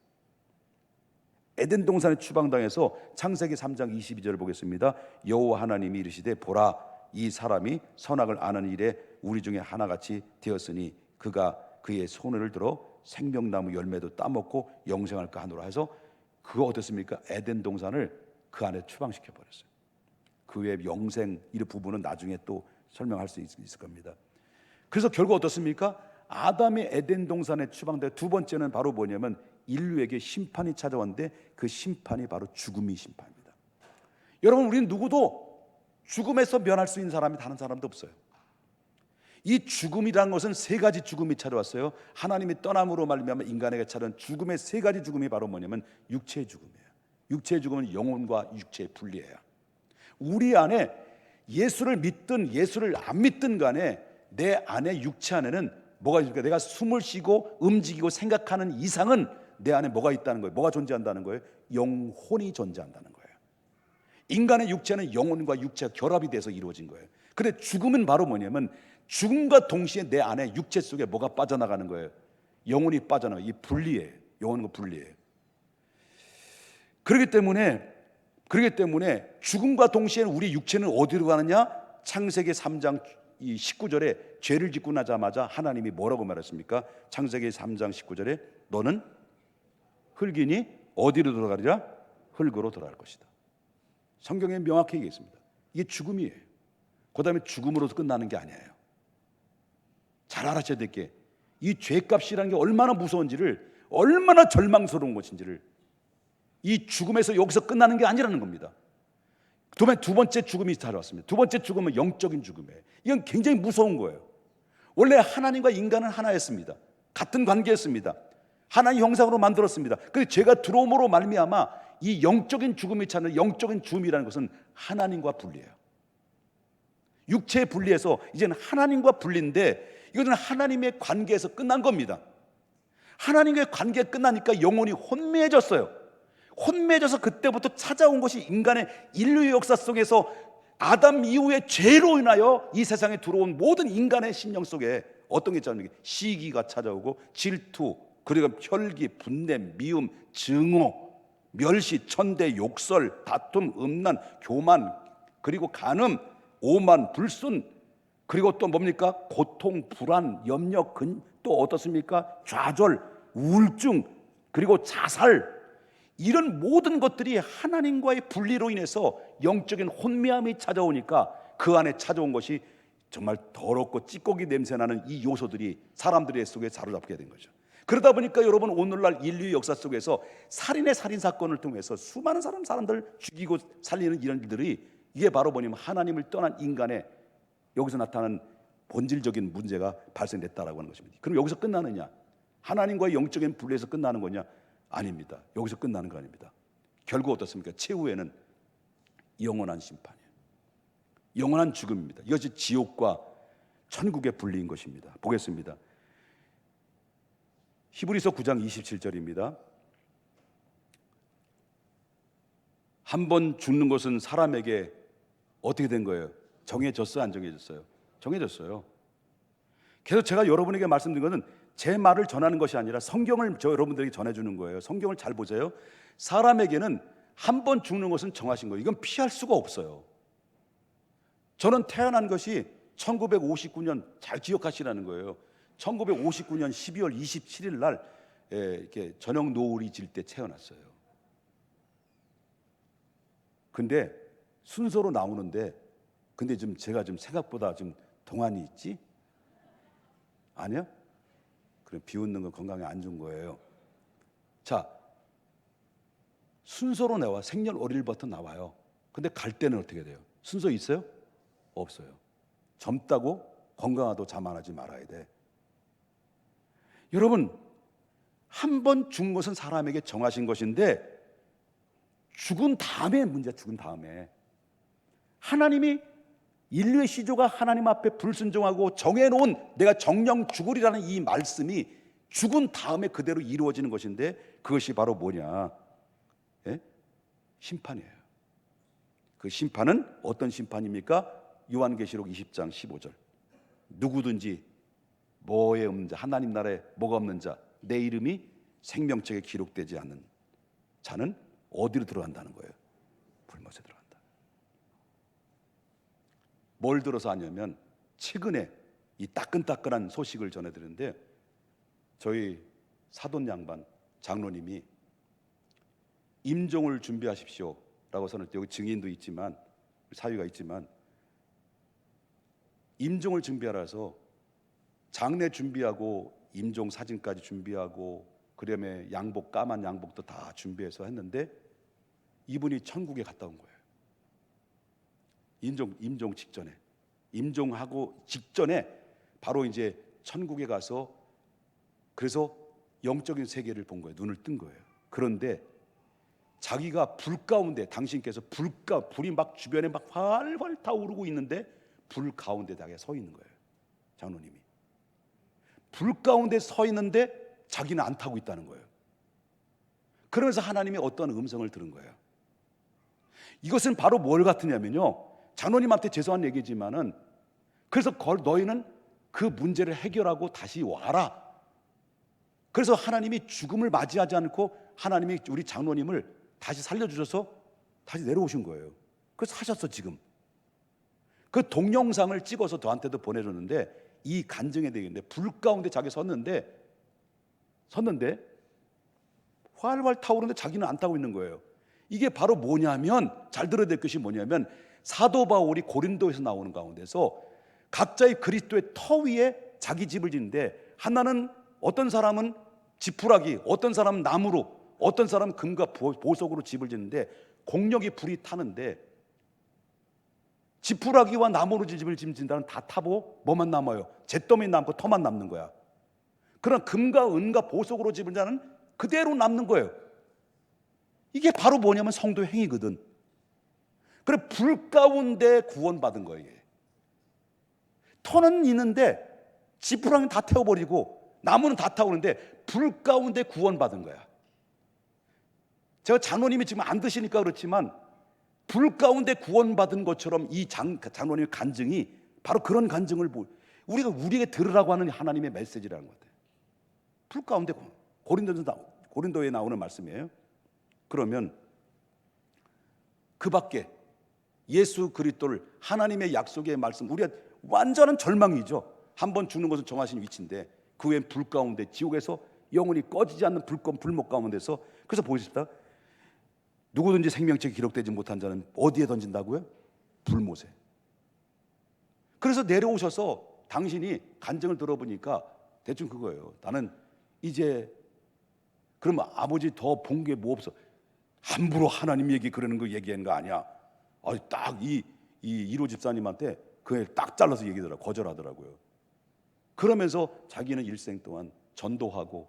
에덴 동산에 추방당해서 창세기 3장 22절을 보겠습니다. 여호와 하나님이 이르시되 보라 이 사람이 선악을 아는 일에 우리 중에 하나같이 되었으니 그가 그의 손을 들어 생명나무 열매도 따먹고 영생할까 하노라 해서 그거 어떻습니까? 에덴 동산을 그 안에 추방시켜 버렸어요. 그 외에 영생 이 부분은 나중에 또 설명할 수 있을 겁니다. 그래서 결국 어떻습니까? 아담의 에덴 동산에 추방돼 두 번째는 바로 뭐냐면 인류에게 심판이 찾아왔는데 그 심판이 바로 죽음의 심판입니다. 여러분, 우리는 누구도 죽음에서 면할 수 있는 사람이 다른 사람도 없어요. 이 죽음이라는 것은 세 가지 죽음이 찾아왔어요. 하나님이 떠남으로 말미암아 인간에게 찾아온 죽음의 세 가지 죽음이 바로 뭐냐면 육체의 죽음이에요. 육체의 죽음은 영혼과 육체의 분리예요. 우리 안에 예수를 믿든 예수를 안 믿든 간에 내 안에 육체 안에는 뭐가 있을까? 내가 숨을 쉬고 움직이고 생각하는 이상은 내 안에 뭐가 있다는 거예요? 뭐가 존재한다는 거예요? 영혼이 존재한다는 거예요. 인간의 육체는 영혼과 육체가 결합이 돼서 이루어진 거예요. 근데 죽음은 바로 뭐냐면 죽음과 동시에 내 안에 육체 속에 뭐가 빠져나가는 거예요? 영혼이 빠져나가요. 이 분리예요. 영혼과 분리예요. 그렇기 때문에 죽음과 동시에 우리 육체는 어디로 가느냐? 창세기 3장 19절에 죄를 짓고 나자마자 하나님이 뭐라고 말했습니까? 창세기 3장 19절에 너는 흙이니 어디로 돌아가리라? 흙으로 돌아갈 것이다. 성경에 명확히 얘기했습니다. 이게 죽음이에요. 그 다음에 죽음으로서 끝나는 게 아니에요. 잘 알아셔야 될 게 이 죄값이라는 게 얼마나 무서운지를, 얼마나 절망스러운 것인지를, 이 죽음에서 여기서 끝나는 게 아니라는 겁니다. 두 번째 죽음이 찾아왔습니다. 두 번째 죽음은 영적인 죽음이에요. 이건 굉장히 무서운 거예요. 원래 하나님과 인간은 하나였습니다. 같은 관계였습니다. 하나님 형상으로 만들었습니다. 그런데 죄가 들어옴으로 말미암아 이 영적인 죽음이 찾는 영적인 죽음이라는 것은 하나님과 분리해요. 육체의 분리해서 이제는 하나님과 분리인데 이것은 하나님의 관계에서 끝난 겁니다. 하나님과의 관계가 끝나니까 영혼이 혼미해졌어요. 혼미해져서 그때부터 찾아온 것이 인간의 인류의 역사 속에서 아담 이후에 죄로 인하여 이 세상에 들어온 모든 인간의 심령 속에 어떤 게 있잖아요. 시기가 찾아오고 질투, 그리고 혈기, 분냄, 미움, 증오, 멸시, 천대, 욕설, 다툼, 음란, 교만, 그리고 간음, 오만, 불순, 그리고 또 뭡니까? 고통, 불안, 염려, 또 어떻습니까? 좌절, 우울증, 그리고 자살, 이런 모든 것들이 하나님과의 분리로 인해서 영적인 혼미함이 찾아오니까 그 안에 찾아온 것이 정말 더럽고 찌꺼기 냄새나는 이 요소들이 사람들의 속에 사로잡게 된 거죠. 그러다 보니까 여러분, 오늘날 인류의 역사 속에서 살인의 살인사건을 통해서 수많은 사람들 죽이고 살리는 이런 일들이, 이게 바로 뭐냐면 하나님을 떠난 인간의 여기서 나타나는 본질적인 문제가 발생됐다라고 하는 것입니다. 그럼 여기서 끝나느냐? 하나님과의 영적인 분리에서 끝나는 거냐? 아닙니다. 여기서 끝나는 거 아닙니다. 결국 어떻습니까? 최후에는 영원한 심판이에요. 영원한 죽음입니다. 이것이 지옥과 천국의 분리인 것입니다. 보겠습니다. 히브리서 9장 27절입니다. 한 번 죽는 것은 사람에게 어떻게 된 거예요? 정해졌어요? 안 정해졌어요? 정해졌어요. 그래서 제가 여러분에게 말씀드린 것은 제 말을 전하는 것이 아니라 성경을 여러분들에게 전해주는 거예요. 성경을 잘 보세요. 사람에게는 한 번 죽는 것은 정하신 거예요. 이건 피할 수가 없어요. 저는 태어난 것이 1959년, 잘 기억하시라는 거예요. 1959년 12월 27일 날 이렇게 저녁 노을이 질 때 태어났어요. 근데 순서로 나오는데, 근데 좀 제가 좀 생각보다 좀 동안이 있지? 아니야? 그래, 비웃는 건 건강에 안 좋은 거예요. 자, 순서로 나와. 생년월일부터 나와요. 근데 갈 때는 어떻게 돼요? 순서 있어요? 없어요. 젊다고 건강하도 자만하지 말아야 돼. 여러분, 한 번 죽은 것은 사람에게 정하신 것인데, 죽은 다음에 문제야. 죽은 다음에 하나님이 인류의 시조가 하나님 앞에 불순종하고 정해놓은 내가 정령 죽으리라는 이 말씀이 죽은 다음에 그대로 이루어지는 것인데, 그것이 바로 뭐냐? 예? 심판이에요. 그 심판은 어떤 심판입니까? 요한계시록 20장 15절. 누구든지 뭐에 없는 자, 하나님 나라에 뭐가 없는 자, 내 이름이 생명책에 기록되지 않는 자는 어디로 들어간다는 거예요? 불못에 들어간다. 뭘 들어서 하냐면, 최근에 이 따끈따끈한 소식을 전해드렸는데, 저희 사돈 양반 장로님이 임종을 준비하십시오 라고 선을 때, 여기 증인도 있지만 사유가 있지만 임종을 준비하라서 장례 준비하고 임종 사진까지 준비하고 그다음에 양복, 까만 양복도 다 준비해서 했는데 이분이 천국에 갔다 온 거예요. 임종 직전에, 임종하고 직전에 바로 이제 천국에 가서, 그래서 영적인 세계를 본 거예요. 눈을 뜬 거예요. 그런데 자기가 불 가운데, 당신께서 불이 막 주변에 막 활활 타오르고 있는데 불 가운데 자기가 서 있는 거예요. 장로님이 불 가운데 서 있는데 자기는 안 타고 있다는 거예요. 그러면서 하나님이 어떤 음성을 들은 거예요. 이것은 바로 뭘 같으냐면요, 장로님한테 죄송한 얘기지만은, 그래서 너희는 그 문제를 해결하고 다시 와라. 그래서 하나님이 죽음을 맞이하지 않고 하나님이 우리 장로님을 다시 살려주셔서 다시 내려오신 거예요. 그래서 하셨어. 지금 그 동영상을 찍어서 저한테도 보내줬는데, 이 간증에 되겠는데, 불 가운데 자기 섰는데 활활 타오르는데 자기는 안 타고 있는 거예요. 이게 바로 뭐냐면, 잘 들어야 될 것이 뭐냐면, 사도 바울이 고린도에서 나오는 가운데서 각자의 그리스도의 터 위에 자기 집을 짓는데, 하나는 어떤 사람은 지푸라기, 어떤 사람은 나무로, 어떤 사람은 금과 보석으로 집을 짓는데 공력이 불이 타는데, 지푸라기와 나무로 집을 짓는다는 다 타고 뭐만 남아요? 잿더미 남고 터만 남는 거야. 그러나 금과 은과 보석으로 집은 자는 그대로 남는 거예요. 이게 바로 뭐냐면 성도의 행위거든. 그래, 불 가운데 구원받은 거예요. 터는 있는데 지푸라기는 다 태워버리고 나무는 다 타오르는데 불 가운데 구원받은 거야. 제가 장로님이 지금 안 드시니까 그렇지만, 불 가운데 구원받은 것처럼 이 장로님의 간증이 바로 그런 간증을 우리에게 들으라고 하는 하나님의 메시지라는 것 같아요. 불 가운데 고린도에 나오는 말씀이에요. 그러면 그 밖에 예수 그리스도를, 하나님의 약속의 말씀, 우리가 완전한 절망이죠. 한번 죽는 것은 정하신 위치인데, 그 외엔 불 가운데, 지옥에서 영원히 꺼지지 않는 불목 가운데서, 그래서 보십시다. 누구든지 생명책이 기록되지 못한 자는 어디에 던진다고요? 불못에. 그래서 내려오셔서 당신이 간증을 들어보니까 대충 그거예요. 나는 이제, 그러면 아버지 더 본 게 뭐 없어? 함부로 하나님 얘기 그러는 거 얘기하는 거 아니야. 딱 이 1호 집사님한테 그 딱 잘라서 얘기하더라고요. 거절하더라고요. 그러면서 자기는 일생 동안 전도하고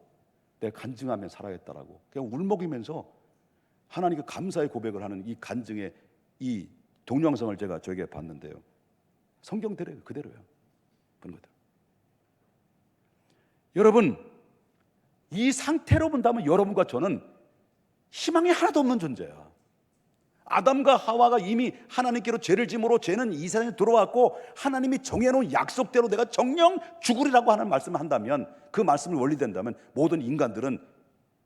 내가 간증하며 살아야겠다라고 그냥 울먹이면서 하나님께 감사의 고백을 하는 이 간증의 이 동영상을 제가 저에게 봤는데요. 성경대로 그대로예요. 그런 것들. 여러분, 이 상태로 본다면 여러분과 저는 희망이 하나도 없는 존재야. 아담과 하와가 이미 하나님께로 죄를 짐으로 죄는 이 세상에 들어왔고 하나님이 정해놓은 약속대로 내가 정령 죽으리라고 하는 말씀을 한다면, 그 말씀을 원리된다면 모든 인간들은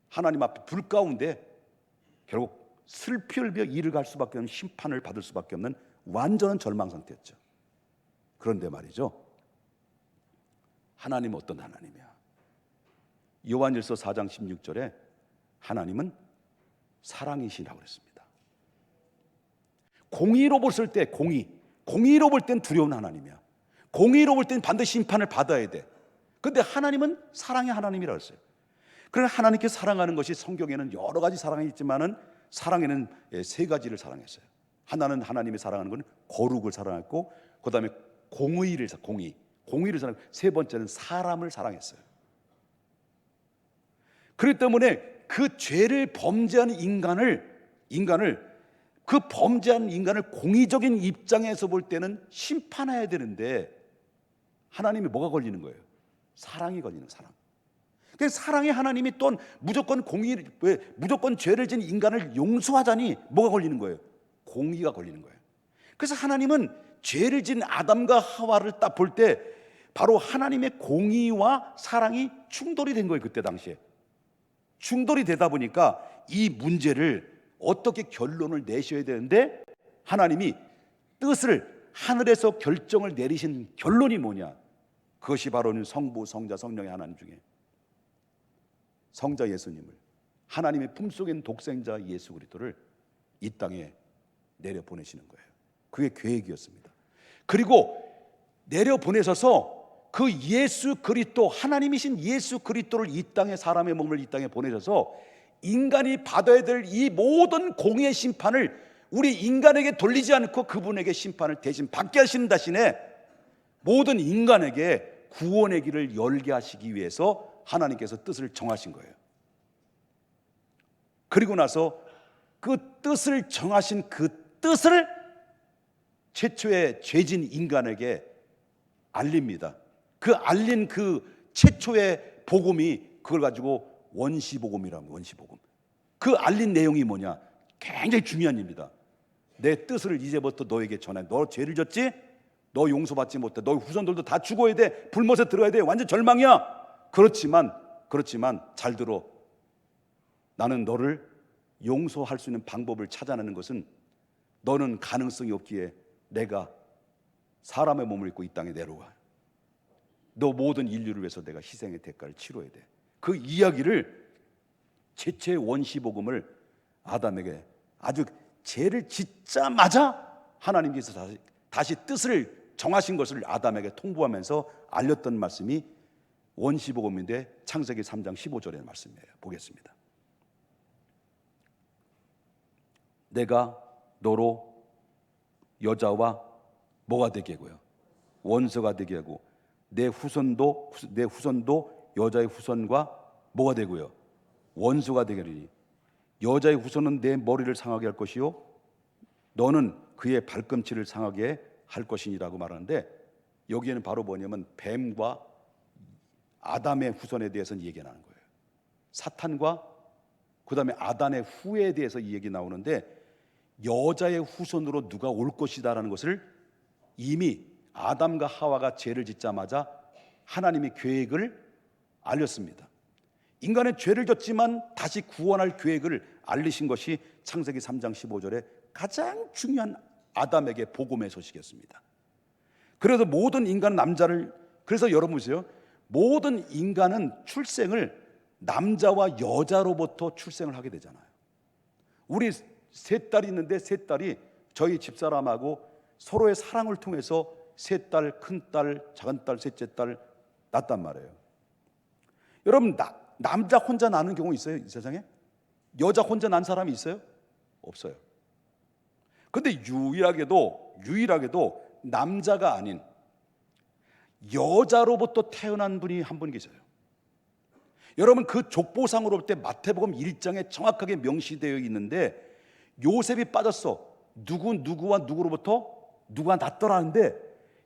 하나님 앞에 불 가운데 결국 슬피 흘며 이를 갈 수밖에 없는 심판을 받을 수밖에 없는 완전한 절망 상태였죠. 그런데 말이죠, 하나님은 어떤 하나님이야? 요한일서 4장 16절에 하나님은 사랑이시라고 그랬습니다. 공의로 봤을 때 공의로 볼 땐 두려운 하나님이야. 공의로 볼 땐 반드시 심판을 받아야 돼. 그런데 하나님은 사랑의 하나님이라고 했어요. 그러나 하나님께 사랑하는 것이, 성경에는 여러 가지 사랑이 있지만은 사랑에는 세 가지를 사랑했어요. 하나는 하나님이 사랑하는 건 거룩을 사랑했고, 그 다음에 공의를 사랑했고, 세 번째는 사람을 사랑했어요. 그렇기 때문에 그 죄를 범죄한 인간을 그 범죄한 인간을 공의적인 입장에서 볼 때는 심판해야 되는데 하나님이 뭐가 걸리는 거예요? 사랑이 걸리는, 사랑. 그래서 사랑의 하나님이 또 무조건 무조건 죄를 지은 인간을 용서하자니 뭐가 걸리는 거예요? 공의가 걸리는 거예요. 그래서 하나님은 죄를 지은 아담과 하와를 딱 볼 때 바로 하나님의 공의와 사랑이 충돌이 된 거예요. 그때 당시에 충돌이 되다 보니까 이 문제를 어떻게 결론을 내셔야 되는데, 하나님이 뜻을 하늘에서 결정을 내리신 결론이 뭐냐? 그것이 바로 성부, 성자, 성령의 하나님 중에 성자 예수님을, 하나님의 품속에 있는 독생자 예수 그리스도를 이 땅에 내려보내시는 거예요. 그게 계획이었습니다. 그리고 내려보내셔서 그 예수 그리스도, 하나님이신 예수 그리스도를 이 땅에, 사람의 몸을 이 땅에 보내셔서 인간이 받아야 될 이 모든 공의의 심판을 우리 인간에게 돌리지 않고 그분에게 심판을 대신 받게 하시는 대신에 모든 인간에게 구원의 길을 열게 하시기 위해서 하나님께서 뜻을 정하신 거예요. 그리고 나서 그 뜻을 정하신 그 뜻을 최초의 죄진 인간에게 알립니다. 그 알린 그 최초의 복음이, 그걸 가지고 원시복음이라고. 원시복음. 그 알린 내용이 뭐냐? 굉장히 중요한 일입니다. 내 뜻을 이제부터 너에게 전해. 너 죄를 졌지? 너 용서받지 못해. 너희 후손들도 다 죽어야 돼. 불못에 들어야 돼. 완전 절망이야. 그렇지만 잘 들어. 나는 너를 용서할 수 있는 방법을 찾아내는 것은, 너는 가능성이 없기에 내가 사람의 몸을 입고 이 땅에 내려와. 너 모든 인류를 위해서 내가 희생의 대가를 치러야 돼. 그 이야기를, 최초의 원시복음을 아담에게 아주 죄를 짓자마자 하나님께서 다시 뜻을 정하신 것을 아담에게 통보하면서 알렸던 말씀이 원시복음인데 창세기 3장 15절의 말씀이에요. 보겠습니다. 내가 너로 여자와 뭐가 되게 하고요? 원수가 되게 하고 내 후손도 여자의 후손과 뭐가 되고요? 원수가 되게 하리니 여자의 후손은 내 머리를 상하게 할 것이요 너는 그의 발꿈치를 상하게 할 것이니라고 말하는데, 여기에는 바로 뭐냐면 뱀과 아담의 후손에 대해서는 얘기가 나는 거예요. 사탄과 그 다음에 아담의 후에 대해서 이 얘기 나오는데, 여자의 후손으로 누가 올 것이다라는 것을 이미 아담과 하와가 죄를 짓자마자 하나님의 계획을 알렸습니다. 인간은 죄를 졌지만 다시 구원할 계획을 알리신 것이 창세기 3장 15절에 가장 중요한 아담에게 복음의 소식이었습니다. 그래서 모든 인간은 남자를, 그래서 여러분 보세요, 모든 인간은 출생을 남자와 여자로부터 출생을 하게 되잖아요. 우리 세 딸이 있는데 세 딸이 저희 집사람하고 서로의 사랑을 통해서 세 딸, 큰 딸, 작은 딸, 셋째 딸 낳았단 말이에요. 여러분, 남자 혼자 낳는 경우 있어요? 이 세상에? 여자 혼자 낳은 사람이 있어요? 없어요. 근데 유일하게도 남자가 아닌 여자로부터 태어난 분이 한 분 계세요. 여러분, 그 족보상으로 볼 때 마태복음 1장에 정확하게 명시되어 있는데 요셉이 빠졌어. 누구와 누구로부터 누가 낳더라는데,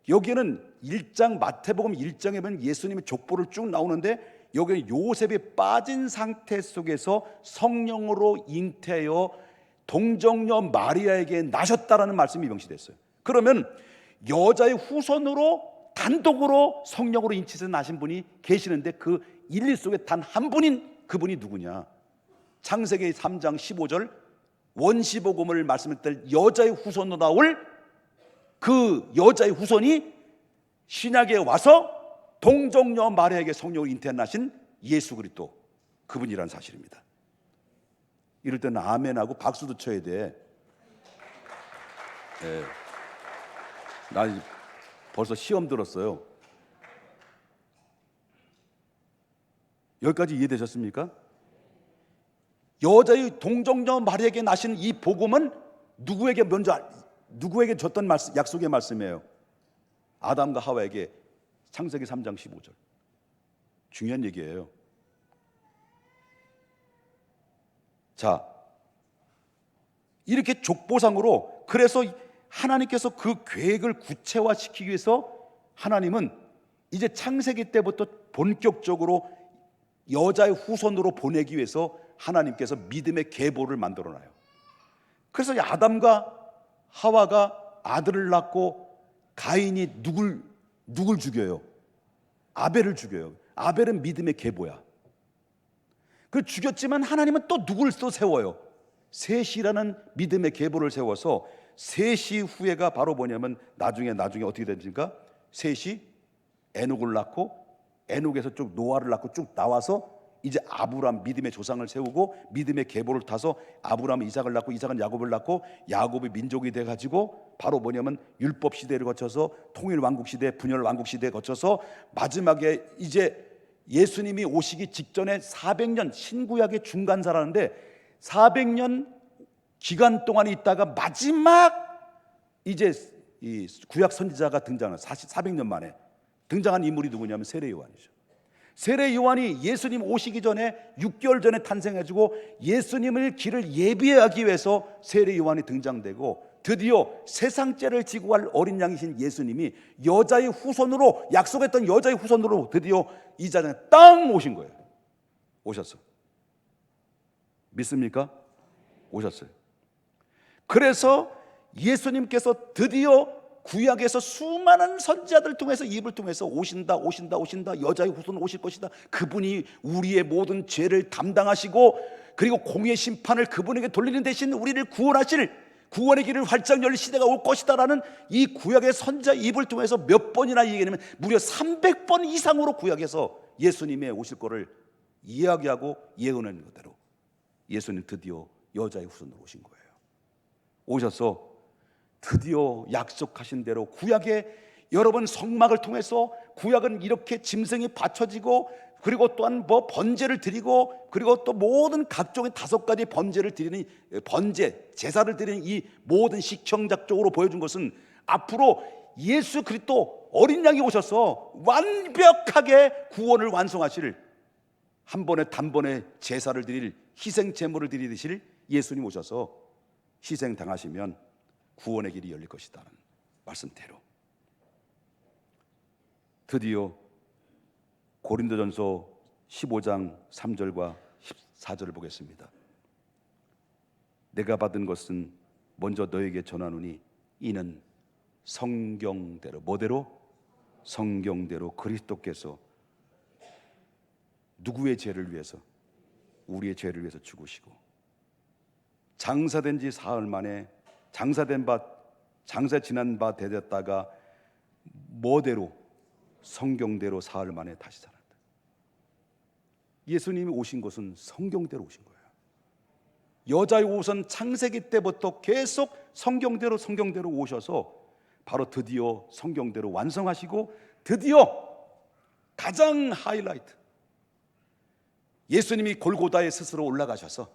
여기는 1장 마태복음 1장에 보면 예수님의 족보를 쭉 나오는데 여기는 요셉이 빠진 상태 속에서 성령으로 잉태하여 동정녀 마리아에게 나셨다라는 말씀이 명시됐어요. 그러면 여자의 후손으로 단독으로 성령으로 잉태해서 나신 분이 계시는데 그 일리 속에 단 한 분인 그분이 누구냐? 창세기 3장 15절 원시복음을 말씀했던 여자의 후손으로 나올 그 여자의 후손이 신약에 와서 동정녀 마리아에게 성령을 잉태하신 예수 그리스도, 그분이라는 사실입니다. 이럴 때는 아멘하고 박수도 쳐야 돼. 네. 나 벌써 시험 들었어요. 여기까지 이해되셨습니까? 여자의 동정녀 마리아에게 나신 이 복음은 누구에게 줬던 약속의 말씀이에요. 아담과 하와에게. 창세기 3장 15절. 중요한 얘기예요. 자, 이렇게 족보상으로, 그래서 하나님께서 그 계획을 구체화시키기 위해서 하나님은 이제 창세기 때부터 본격적으로 여자의 후손으로 보내기 위해서 하나님께서 믿음의 계보를 만들어놔요. 그래서 아담과 하와가 아들을 낳고 가인이 누굴 죽여요? 아벨을 죽여요. 아벨은 믿음의 계보야. 그 죽였지만 하나님은 또 누굴 또 세워요? 셋이라는 믿음의 계보를 세워서 셋이 후예가 바로 뭐냐면 나중에 어떻게 됩니까? 셋이 에녹을 낳고 에녹에서 쭉 노아를 낳고 쭉 나와서 이제 아브람 믿음의 조상을 세우고 믿음의 계보를 타서 아브람은 이삭을 낳고 이삭은 야곱을 낳고 야곱이 민족이 돼가지고 바로 뭐냐면 율법 시대를 거쳐서 통일 왕국 시대, 분열 왕국 시대에 거쳐서 마지막에 이제 예수님이 오시기 직전에 400년 신구약의 중간사라는데 400년 기간 동안 있다가 마지막 이제 이 구약 선지자가 등장한 400년 만에 등장한 인물이 누구냐면 세례 요한이죠. 세례 요한이 예수님 오시기 전에 6개월 전에 탄생해가지고 예수님을 길을 예비하기 위해서 세례 요한이 등장되고 드디어 세상 죄를 지고 갈 어린 양이신 예수님이 여자의 후손으로 약속했던 여자의 후손으로 드디어 이 자리에 땅 오신 거예요. 오셨어. 믿습니까? 오셨어요. 그래서 예수님께서 드디어 구약에서 수많은 선지자들 통해서 입을 통해서 오신다 여자의 후손 오실 것이다. 그분이 우리의 모든 죄를 담당하시고 그리고 공의 심판을 그분에게 돌리는 대신 우리를 구원하실 구원의 길을 활짝 열릴 시대가 올 것이다라는 이 구약의 선지자 입을 통해서 몇 번이나 얘기하냐면 무려 300번 이상으로 구약에서 예수님의 오실 거를 이야기하고 예언하는 그대로 예수님 드디어 여자의 후손으로 오신 거예요. 오셔서 드디어 약속하신 대로 구약의 여러분 성막을 통해서 구약은 이렇게 짐승이 바쳐지고 그리고 또한 뭐 번제를 드리고 그리고 또 모든 각종의 5가지 번제를 드리는 번제 제사를 드리는 이 모든 식청작적으로 보여준 것은 앞으로 예수 그리스도 어린 양이 오셔서 완벽하게 구원을 완성하실 한 번에 단번에 제사를 드릴 희생 제물을 드리듯이 예수님 오셔서 희생 당하시면 구원의 길이 열릴 것이다는 말씀대로 드디어 고린도전서 15장 3절과 14절을 보겠습니다. 내가 받은 것은 먼저 너에게 전하노니 이는 성경대로 뭐대로? 성경대로 그리스도께서 누구의 죄를 위해서? 우리의 죄를 위해서 죽으시고 장사된 지 사흘 만에 장사 지난 바 되었다가 뭐대로? 성경대로 사흘 만에 다시 살았다. 예수님이 오신 것은 성경대로 오신 거예요. 여자의 옷은 창세기 때부터 계속 성경대로 오셔서 바로 드디어 성경대로 완성하시고 드디어 가장 하이라이트 예수님이 골고다에 스스로 올라가셔서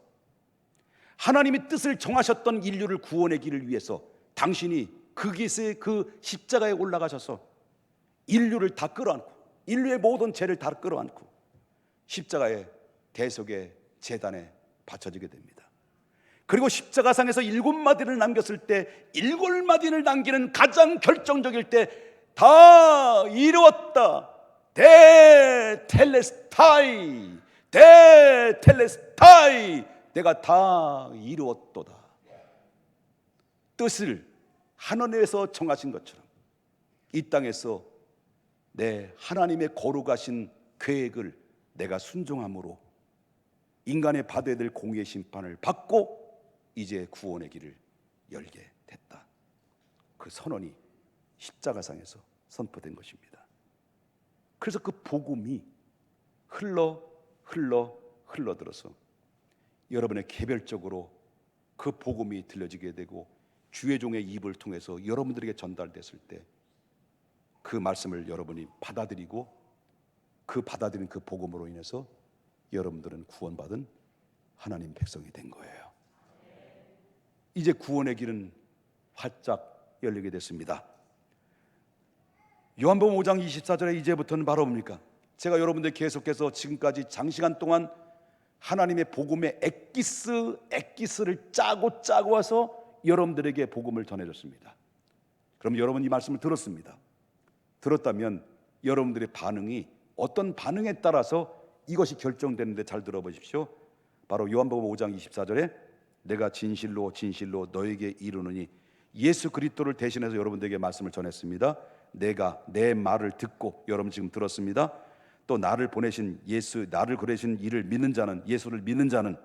하나님이 뜻을 정하셨던 인류를 구원의 길을 위해서 당신이 그 십자가에 올라가셔서 인류를 다 끌어안고, 인류의 모든 죄를 다 끌어안고 십자가의 대속의 제단에 바쳐지게 됩니다. 그리고 십자가상에서 7마디를 남겼을 때 7마디를 남기는 가장 결정적일 때 다 이루었다, 데텔레스타이, 데텔레스타이, 내가 다 이루었도다. 뜻을 하늘에서 정하신 것처럼 이 땅에서 내 하나님의 거룩하신 계획을 내가 순종함으로 인간의 받아야 될 공의의 심판을 받고 이제 구원의 길을 열게 됐다. 그 선언이 십자가상에서 선포된 것입니다. 그래서 그 복음이 흘러들어서 여러분의 개별적으로 그 복음이 들려지게 되고 주의 종의 입을 통해서 여러분들에게 전달됐을 때 그 말씀을 여러분이 받아들이고 그 받아들인 그 복음으로 인해서 여러분들은 구원받은 하나님 백성이 된 거예요. 이제 구원의 길은 활짝 열리게 됐습니다. 요한복음 5장 24절에 이제부터는 바로 뭡니까? 제가 여러분들 계속해서 지금까지 장시간 동안 하나님의 복음의 엑기스를 짜고 와서 여러분들에게 복음을 전해줬습니다. 그럼 여러분 이 말씀을 들었습니다. 들었다면 여러분들의 반응이 어떤 반응에 따라서 이것이 결정되는데 잘 들어보십시오. 바로 요한복음 5장 24절에 내가 진실로 너에게 이르노니, 예수 그리스도를 대신해서 여러분들에게 말씀을 전했습니다. 내가 내 말을 듣고, 여러분 지금 들었습니다. 또 나를 보내신 예수, 나를 보내신 이를 믿는 자는, 예수를 믿는 자는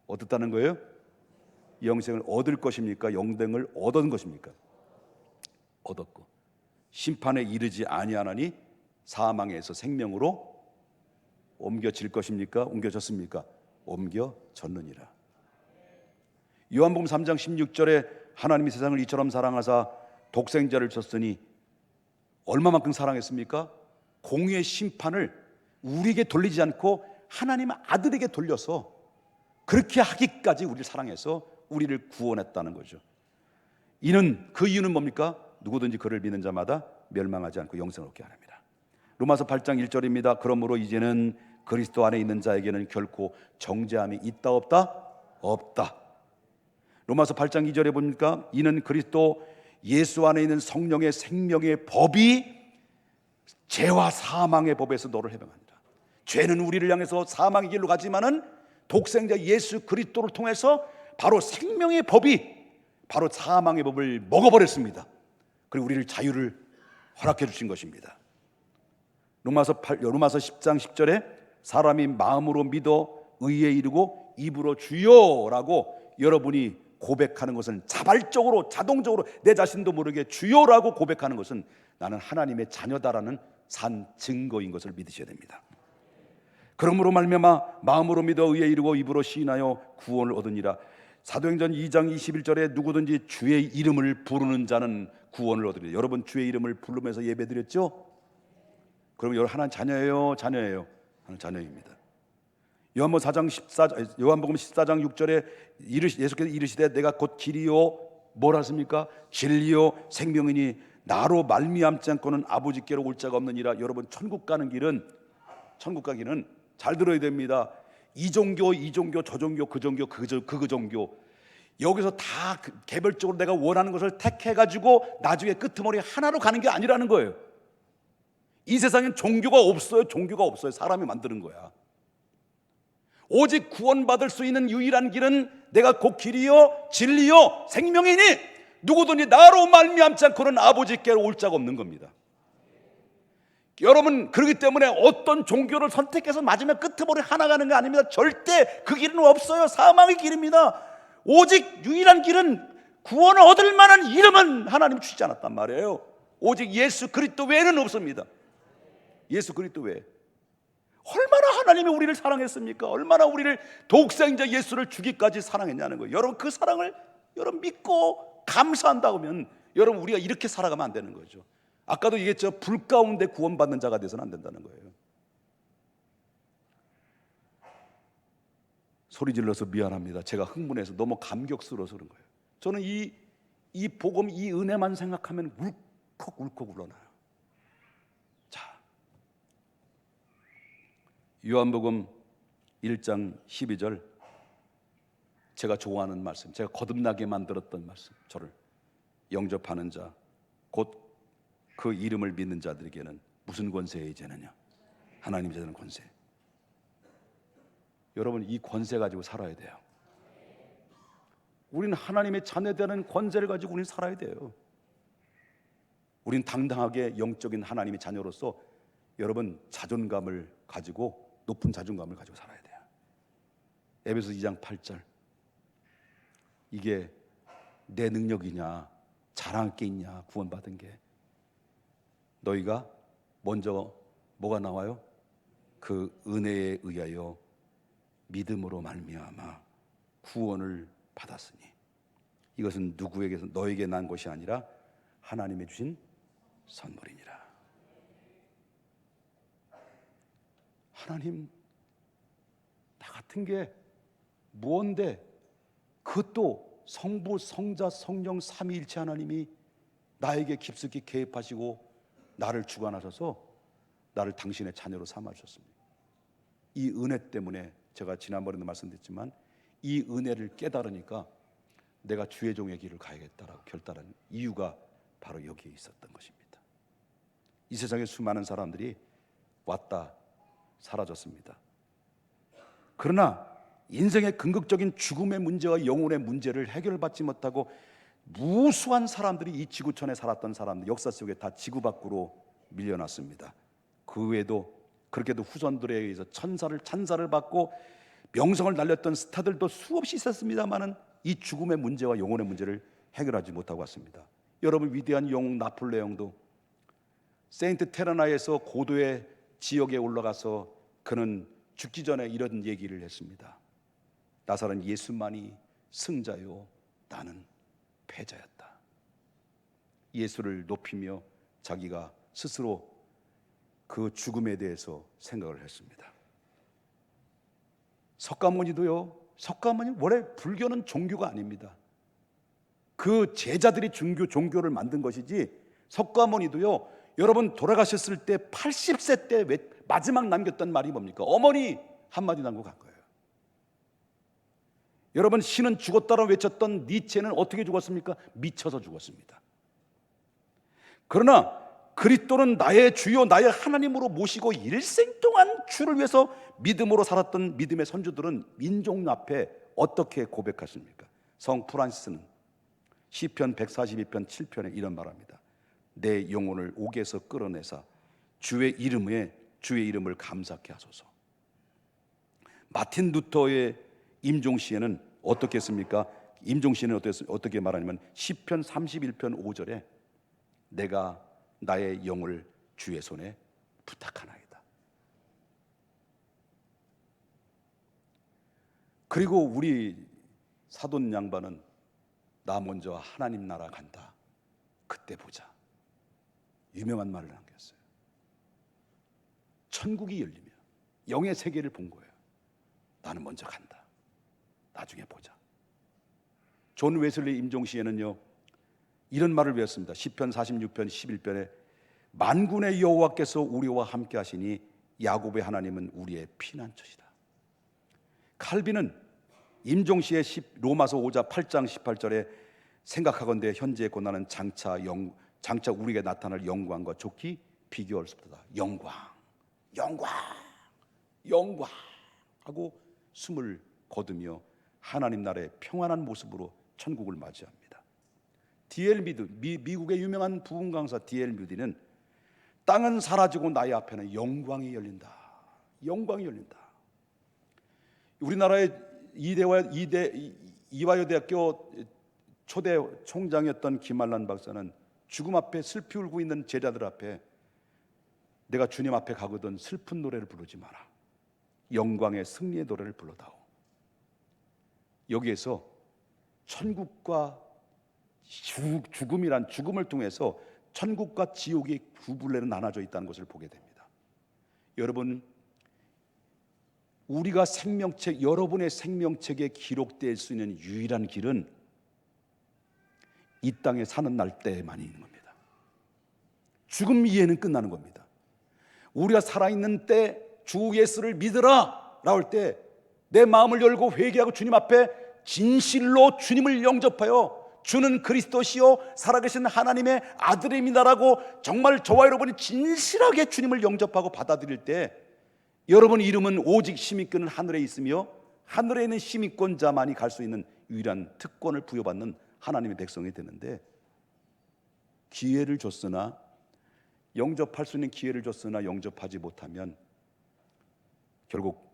어떻다는 거예요? 영생을 얻을 것입니까? 영생을 얻은 것입니까? 얻었고, 심판에 이르지 아니하나니 사망에서 생명으로 옮겨질 것입니까? 옮겨졌습니까? 옮겨졌느니라. 요한복음 3장 16절에 하나님이 세상을 이처럼 사랑하사 독생자를 줬으니 얼마만큼 사랑했습니까? 공의의 심판을 우리에게 돌리지 않고 하나님 아들에게 돌려서 그렇게 하기까지 우리를 사랑해서 우리를 구원했다는 거죠. 그 이유는 뭡니까? 누구든지 그를 믿는 자마다 멸망하지 않고 영생을 얻게 하랍니다. 로마서 8장 1절입니다. 그러므로 이제는 그리스도 안에 있는 자에게는 결코 정죄함이 있다 없다? 없다. 로마서 8장 2절에 보니까 이는 그리스도 예수 안에 있는 성령의 생명의 법이 죄와 사망의 법에서 너를 해방한다. 죄는 우리를 향해서 사망의 길로 가지만은 독생자 예수 그리스도를 통해서 바로 생명의 법이 바로 사망의 법을 먹어버렸습니다. 그리고 우리를 자유를 허락해 주신 것입니다. 로마서 10장 10절에 사람이 마음으로 믿어 의에 이르고 입으로 주여라고 여러분이 고백하는 것은 자발적으로 자동적으로 내 자신도 모르게 주여라고 고백하는 것은 나는 하나님의 자녀다라는 산 증거인 것을 믿으셔야 됩니다. 그러므로 말미암아 마음으로 믿어 의에 이르고 입으로 시인하여 구원을 얻으니라. 사도행전 2장 21절에 누구든지 주의 이름을 부르는 자는 구원을 얻으리라. 여러분 주의 이름을 부르면서 예배드렸죠? 그럼 여러분 하나님 자녀예요? 하나님 자녀입니다. 요한복음 14장 6절에 예수께서 이르시되 내가 곧 길이요 뭐라 하십니까? 진리요 생명이니 나로 말미암지 않고는 아버지께로 올 자가 없느니라. 여러분 천국 가는 길은 잘 들어야 됩니다. 이 종교 저 종교 그 종교 그 종교 여기서 다 개별적으로 내가 원하는 것을 택해가지고 나중에 끄트머리 하나로 가는 게 아니라는 거예요. 이 세상엔 종교가 없어요. 사람이 만드는 거야. 오직 구원받을 수 있는 유일한 길은 내가 곧 길이요 진리요 생명이니 누구든지 나로 말미암지 않고는 아버지께로 올 자가 없는 겁니다. 여러분 그렇기 때문에 어떤 종교를 선택해서 맞으면 끄트머리 하나 가는 게 아닙니다. 절대 그 길은 없어요. 사망의 길입니다. 오직 유일한 길은 구원을 얻을 만한 이름은 하나님 주시지 않았단 말이에요. 오직 예수 그리스도 외에는 없습니다. 예수 그리스도 외에. 얼마나 하나님이 우리를 사랑했습니까? 얼마나 우리를 독생자 예수를 주기까지 사랑했냐는 거예요. 여러분 그 사랑을 여러분 믿고 감사한다고 하면 여러분 우리가 이렇게 살아가면 안 되는 거죠. 아까도 얘기했죠. 불 가운데 구원받는 자가 돼서는 안 된다는 거예요. 소리 질러서 미안합니다. 제가 흥분해서 너무 감격스러워서 그런 거예요. 저는 이 이 복음, 이 은혜만 생각하면 울컥울컥 울어나요. 자, 요한복음 1장 12절, 제가 좋아하는 말씀, 제가 거듭나게 만들었던 말씀, 저를 영접하는 자, 곧 그 이름을 믿는 자들에게는 무슨 권세에 이제느냐? 하나님이 주는 권세. 여러분, 이 권세 가지고 살아야 돼요. 우리는 하나님의 자녀되는 권세를 가지고 우리는 살아야 돼요. 우리는 당당하게 영적인 하나님의 자녀로서 여러분 자존감을 가지고, 높은 자존감을 가지고 살아야 돼요. 에베소 2장 8절, 이게 내 능력이냐, 자랑할 게 있냐, 구원받은 게. 너희가 먼저 뭐가 나와요? 그 은혜에 의하여 믿음으로 말미암아 구원을 받았으니 이것은 누구에게서 너에게 난 것이 아니라 하나님의 주신 선물이니라. 하나님, 나 같은 게 무언데 그것도 성부, 성자, 성령 삼위일체 하나님이 나에게 깊숙이 개입하시고 나를 주관하셔서 나를 당신의 자녀로 삼아주셨습니다. 이 은혜 때문에 제가 지난번에도 말씀드렸지만 이 은혜를 깨달으니까 내가 주의 종의 길을 가야겠다라고 결단한 이유가 바로 여기에 있었던 것입니다. 이 세상에 수많은 사람들이 왔다 사라졌습니다. 그러나 인생의 궁극적인 죽음의 문제와 영혼의 문제를 해결받지 못하고 무수한 사람들이 이 지구촌에 살았던 사람들, 역사 속에 다 지구 밖으로 밀려났습니다. 그 외에도 그렇게도 후손들에 의해서 찬사를 받고 명성을 날렸던 스타들도 수없이 있었습니다만은 이 죽음의 문제와 영혼의 문제를 해결하지 못하고 왔습니다. 여러분, 위대한 영웅 나폴레옹도 세인트 테레나에서 고도의 지역에 올라가서 그는 죽기 전에 이런 얘기를 했습니다. 나사는 예수만이 승자요, 나는 패자였다. 예수를 높이며 자기가 스스로 그 죽음에 대해서 생각을 했습니다. 석가모니도요, 석가모니 원래 불교는 종교가 아닙니다. 그 제자들이 종교를 만든 것이지, 석가모니도요, 여러분 돌아가셨을 때 80세 때 마지막 남겼던 말이 뭡니까? 어머니 한마디 남고 간 거예요. 여러분, 신은 죽었다라고 외쳤던 니체는 어떻게 죽었습니까? 미쳐서 죽었습니다. 그러나 그리스도는 나의 주요, 나의 하나님으로 모시고 일생 동안 주를 위해서 믿음으로 살았던 믿음의 선주들은 민족 앞에 어떻게 고백하십니까? 성 프란시스는 시편 142편 7편에 이런 말합니다. 내 영혼을 옥에서 끌어내사 주의 이름을 감사케 하소서. 마틴 루터의 임종시에는 어떻게 했습니까? 임종시에는 어떻게 말하냐면 시편 31편 5절에 내가 나의 영을 주의 손에 부탁하나이다. 그리고 우리 사돈 양반은 나 먼저 하나님 나라 간다, 그때 보자, 유명한 말을 남겼어요. 천국이 열리면 영의 세계를 본 거예요. 나는 먼저 간다, 나중에 보자. 존 웨슬리 임종시에는요 이런 말을 배웠습니다. 시편 46편 11편에 만군의 여호와께서 우리와 함께 하시니 야곱의 하나님은 우리의 피난처시다. 칼빈은 임종시의 로마서 5장 8장 18절에 생각하건대 현재의 고난은 장차 우리에게 나타날 영광과 좋게 비교할 수 없다. 영광 하고 숨을 거두며 하나님 나라의 평안한 모습으로 천국을 맞이합니다. D.L. 뮤디, 미국의 유명한 부흥 강사 D.L. 뮤디는 땅은 사라지고 나의 앞에는 영광이 열린다. 우리나라의 이화여대학교 초대 총장이었던 김한란 박사는 죽음 앞에 슬피 울고 있는 제자들 앞에 내가 주님 앞에 가거든 슬픈 노래를 부르지 마라. 영광의 승리의 노래를 불러다오. 여기에서 천국과 죽음을 통해서 천국과 지옥이 구분되어 나눠져 있다는 것을 보게 됩니다. 여러분, 우리가 여러분의 생명책에 기록될 수 있는 유일한 길은 이 땅에 사는 날 때만이 있는 겁니다. 죽음 이후에는 끝나는 겁니다. 우리가 살아있는 때 주 예수를 믿으라 라고 할 때 내 마음을 열고 회개하고 주님 앞에 진실로 주님을 영접하여 주는 그리스도시요 살아계신 하나님의 아들입니다라고 정말 저와 여러분이 진실하게 주님을 영접하고 받아들일 때 여러분 이름은 오직 시민권은 하늘에 있으며 하늘에 있는 시민권자만이 갈 수 있는 유일한 특권을 부여받는 하나님의 백성이 되는데, 기회를 줬으나 영접할 수 있는 기회를 줬으나 영접하지 못하면 결국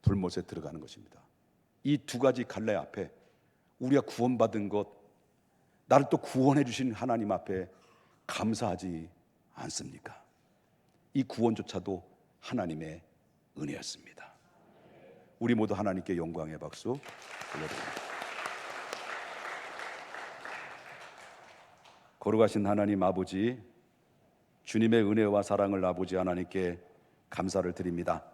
불못에 들어가는 것입니다. 이 두 가지 갈래 앞에 우리가 구원받은 것, 나를 또 구원해 주신 하나님 앞에 감사하지 않습니까? 이 구원조차도 하나님의 은혜였습니다. 우리 모두 하나님께 영광의 박수 올려드립니다. 거룩하신 하나님 아버지, 주님의 은혜와 사랑을 아버지 하나님께 감사를 드립니다.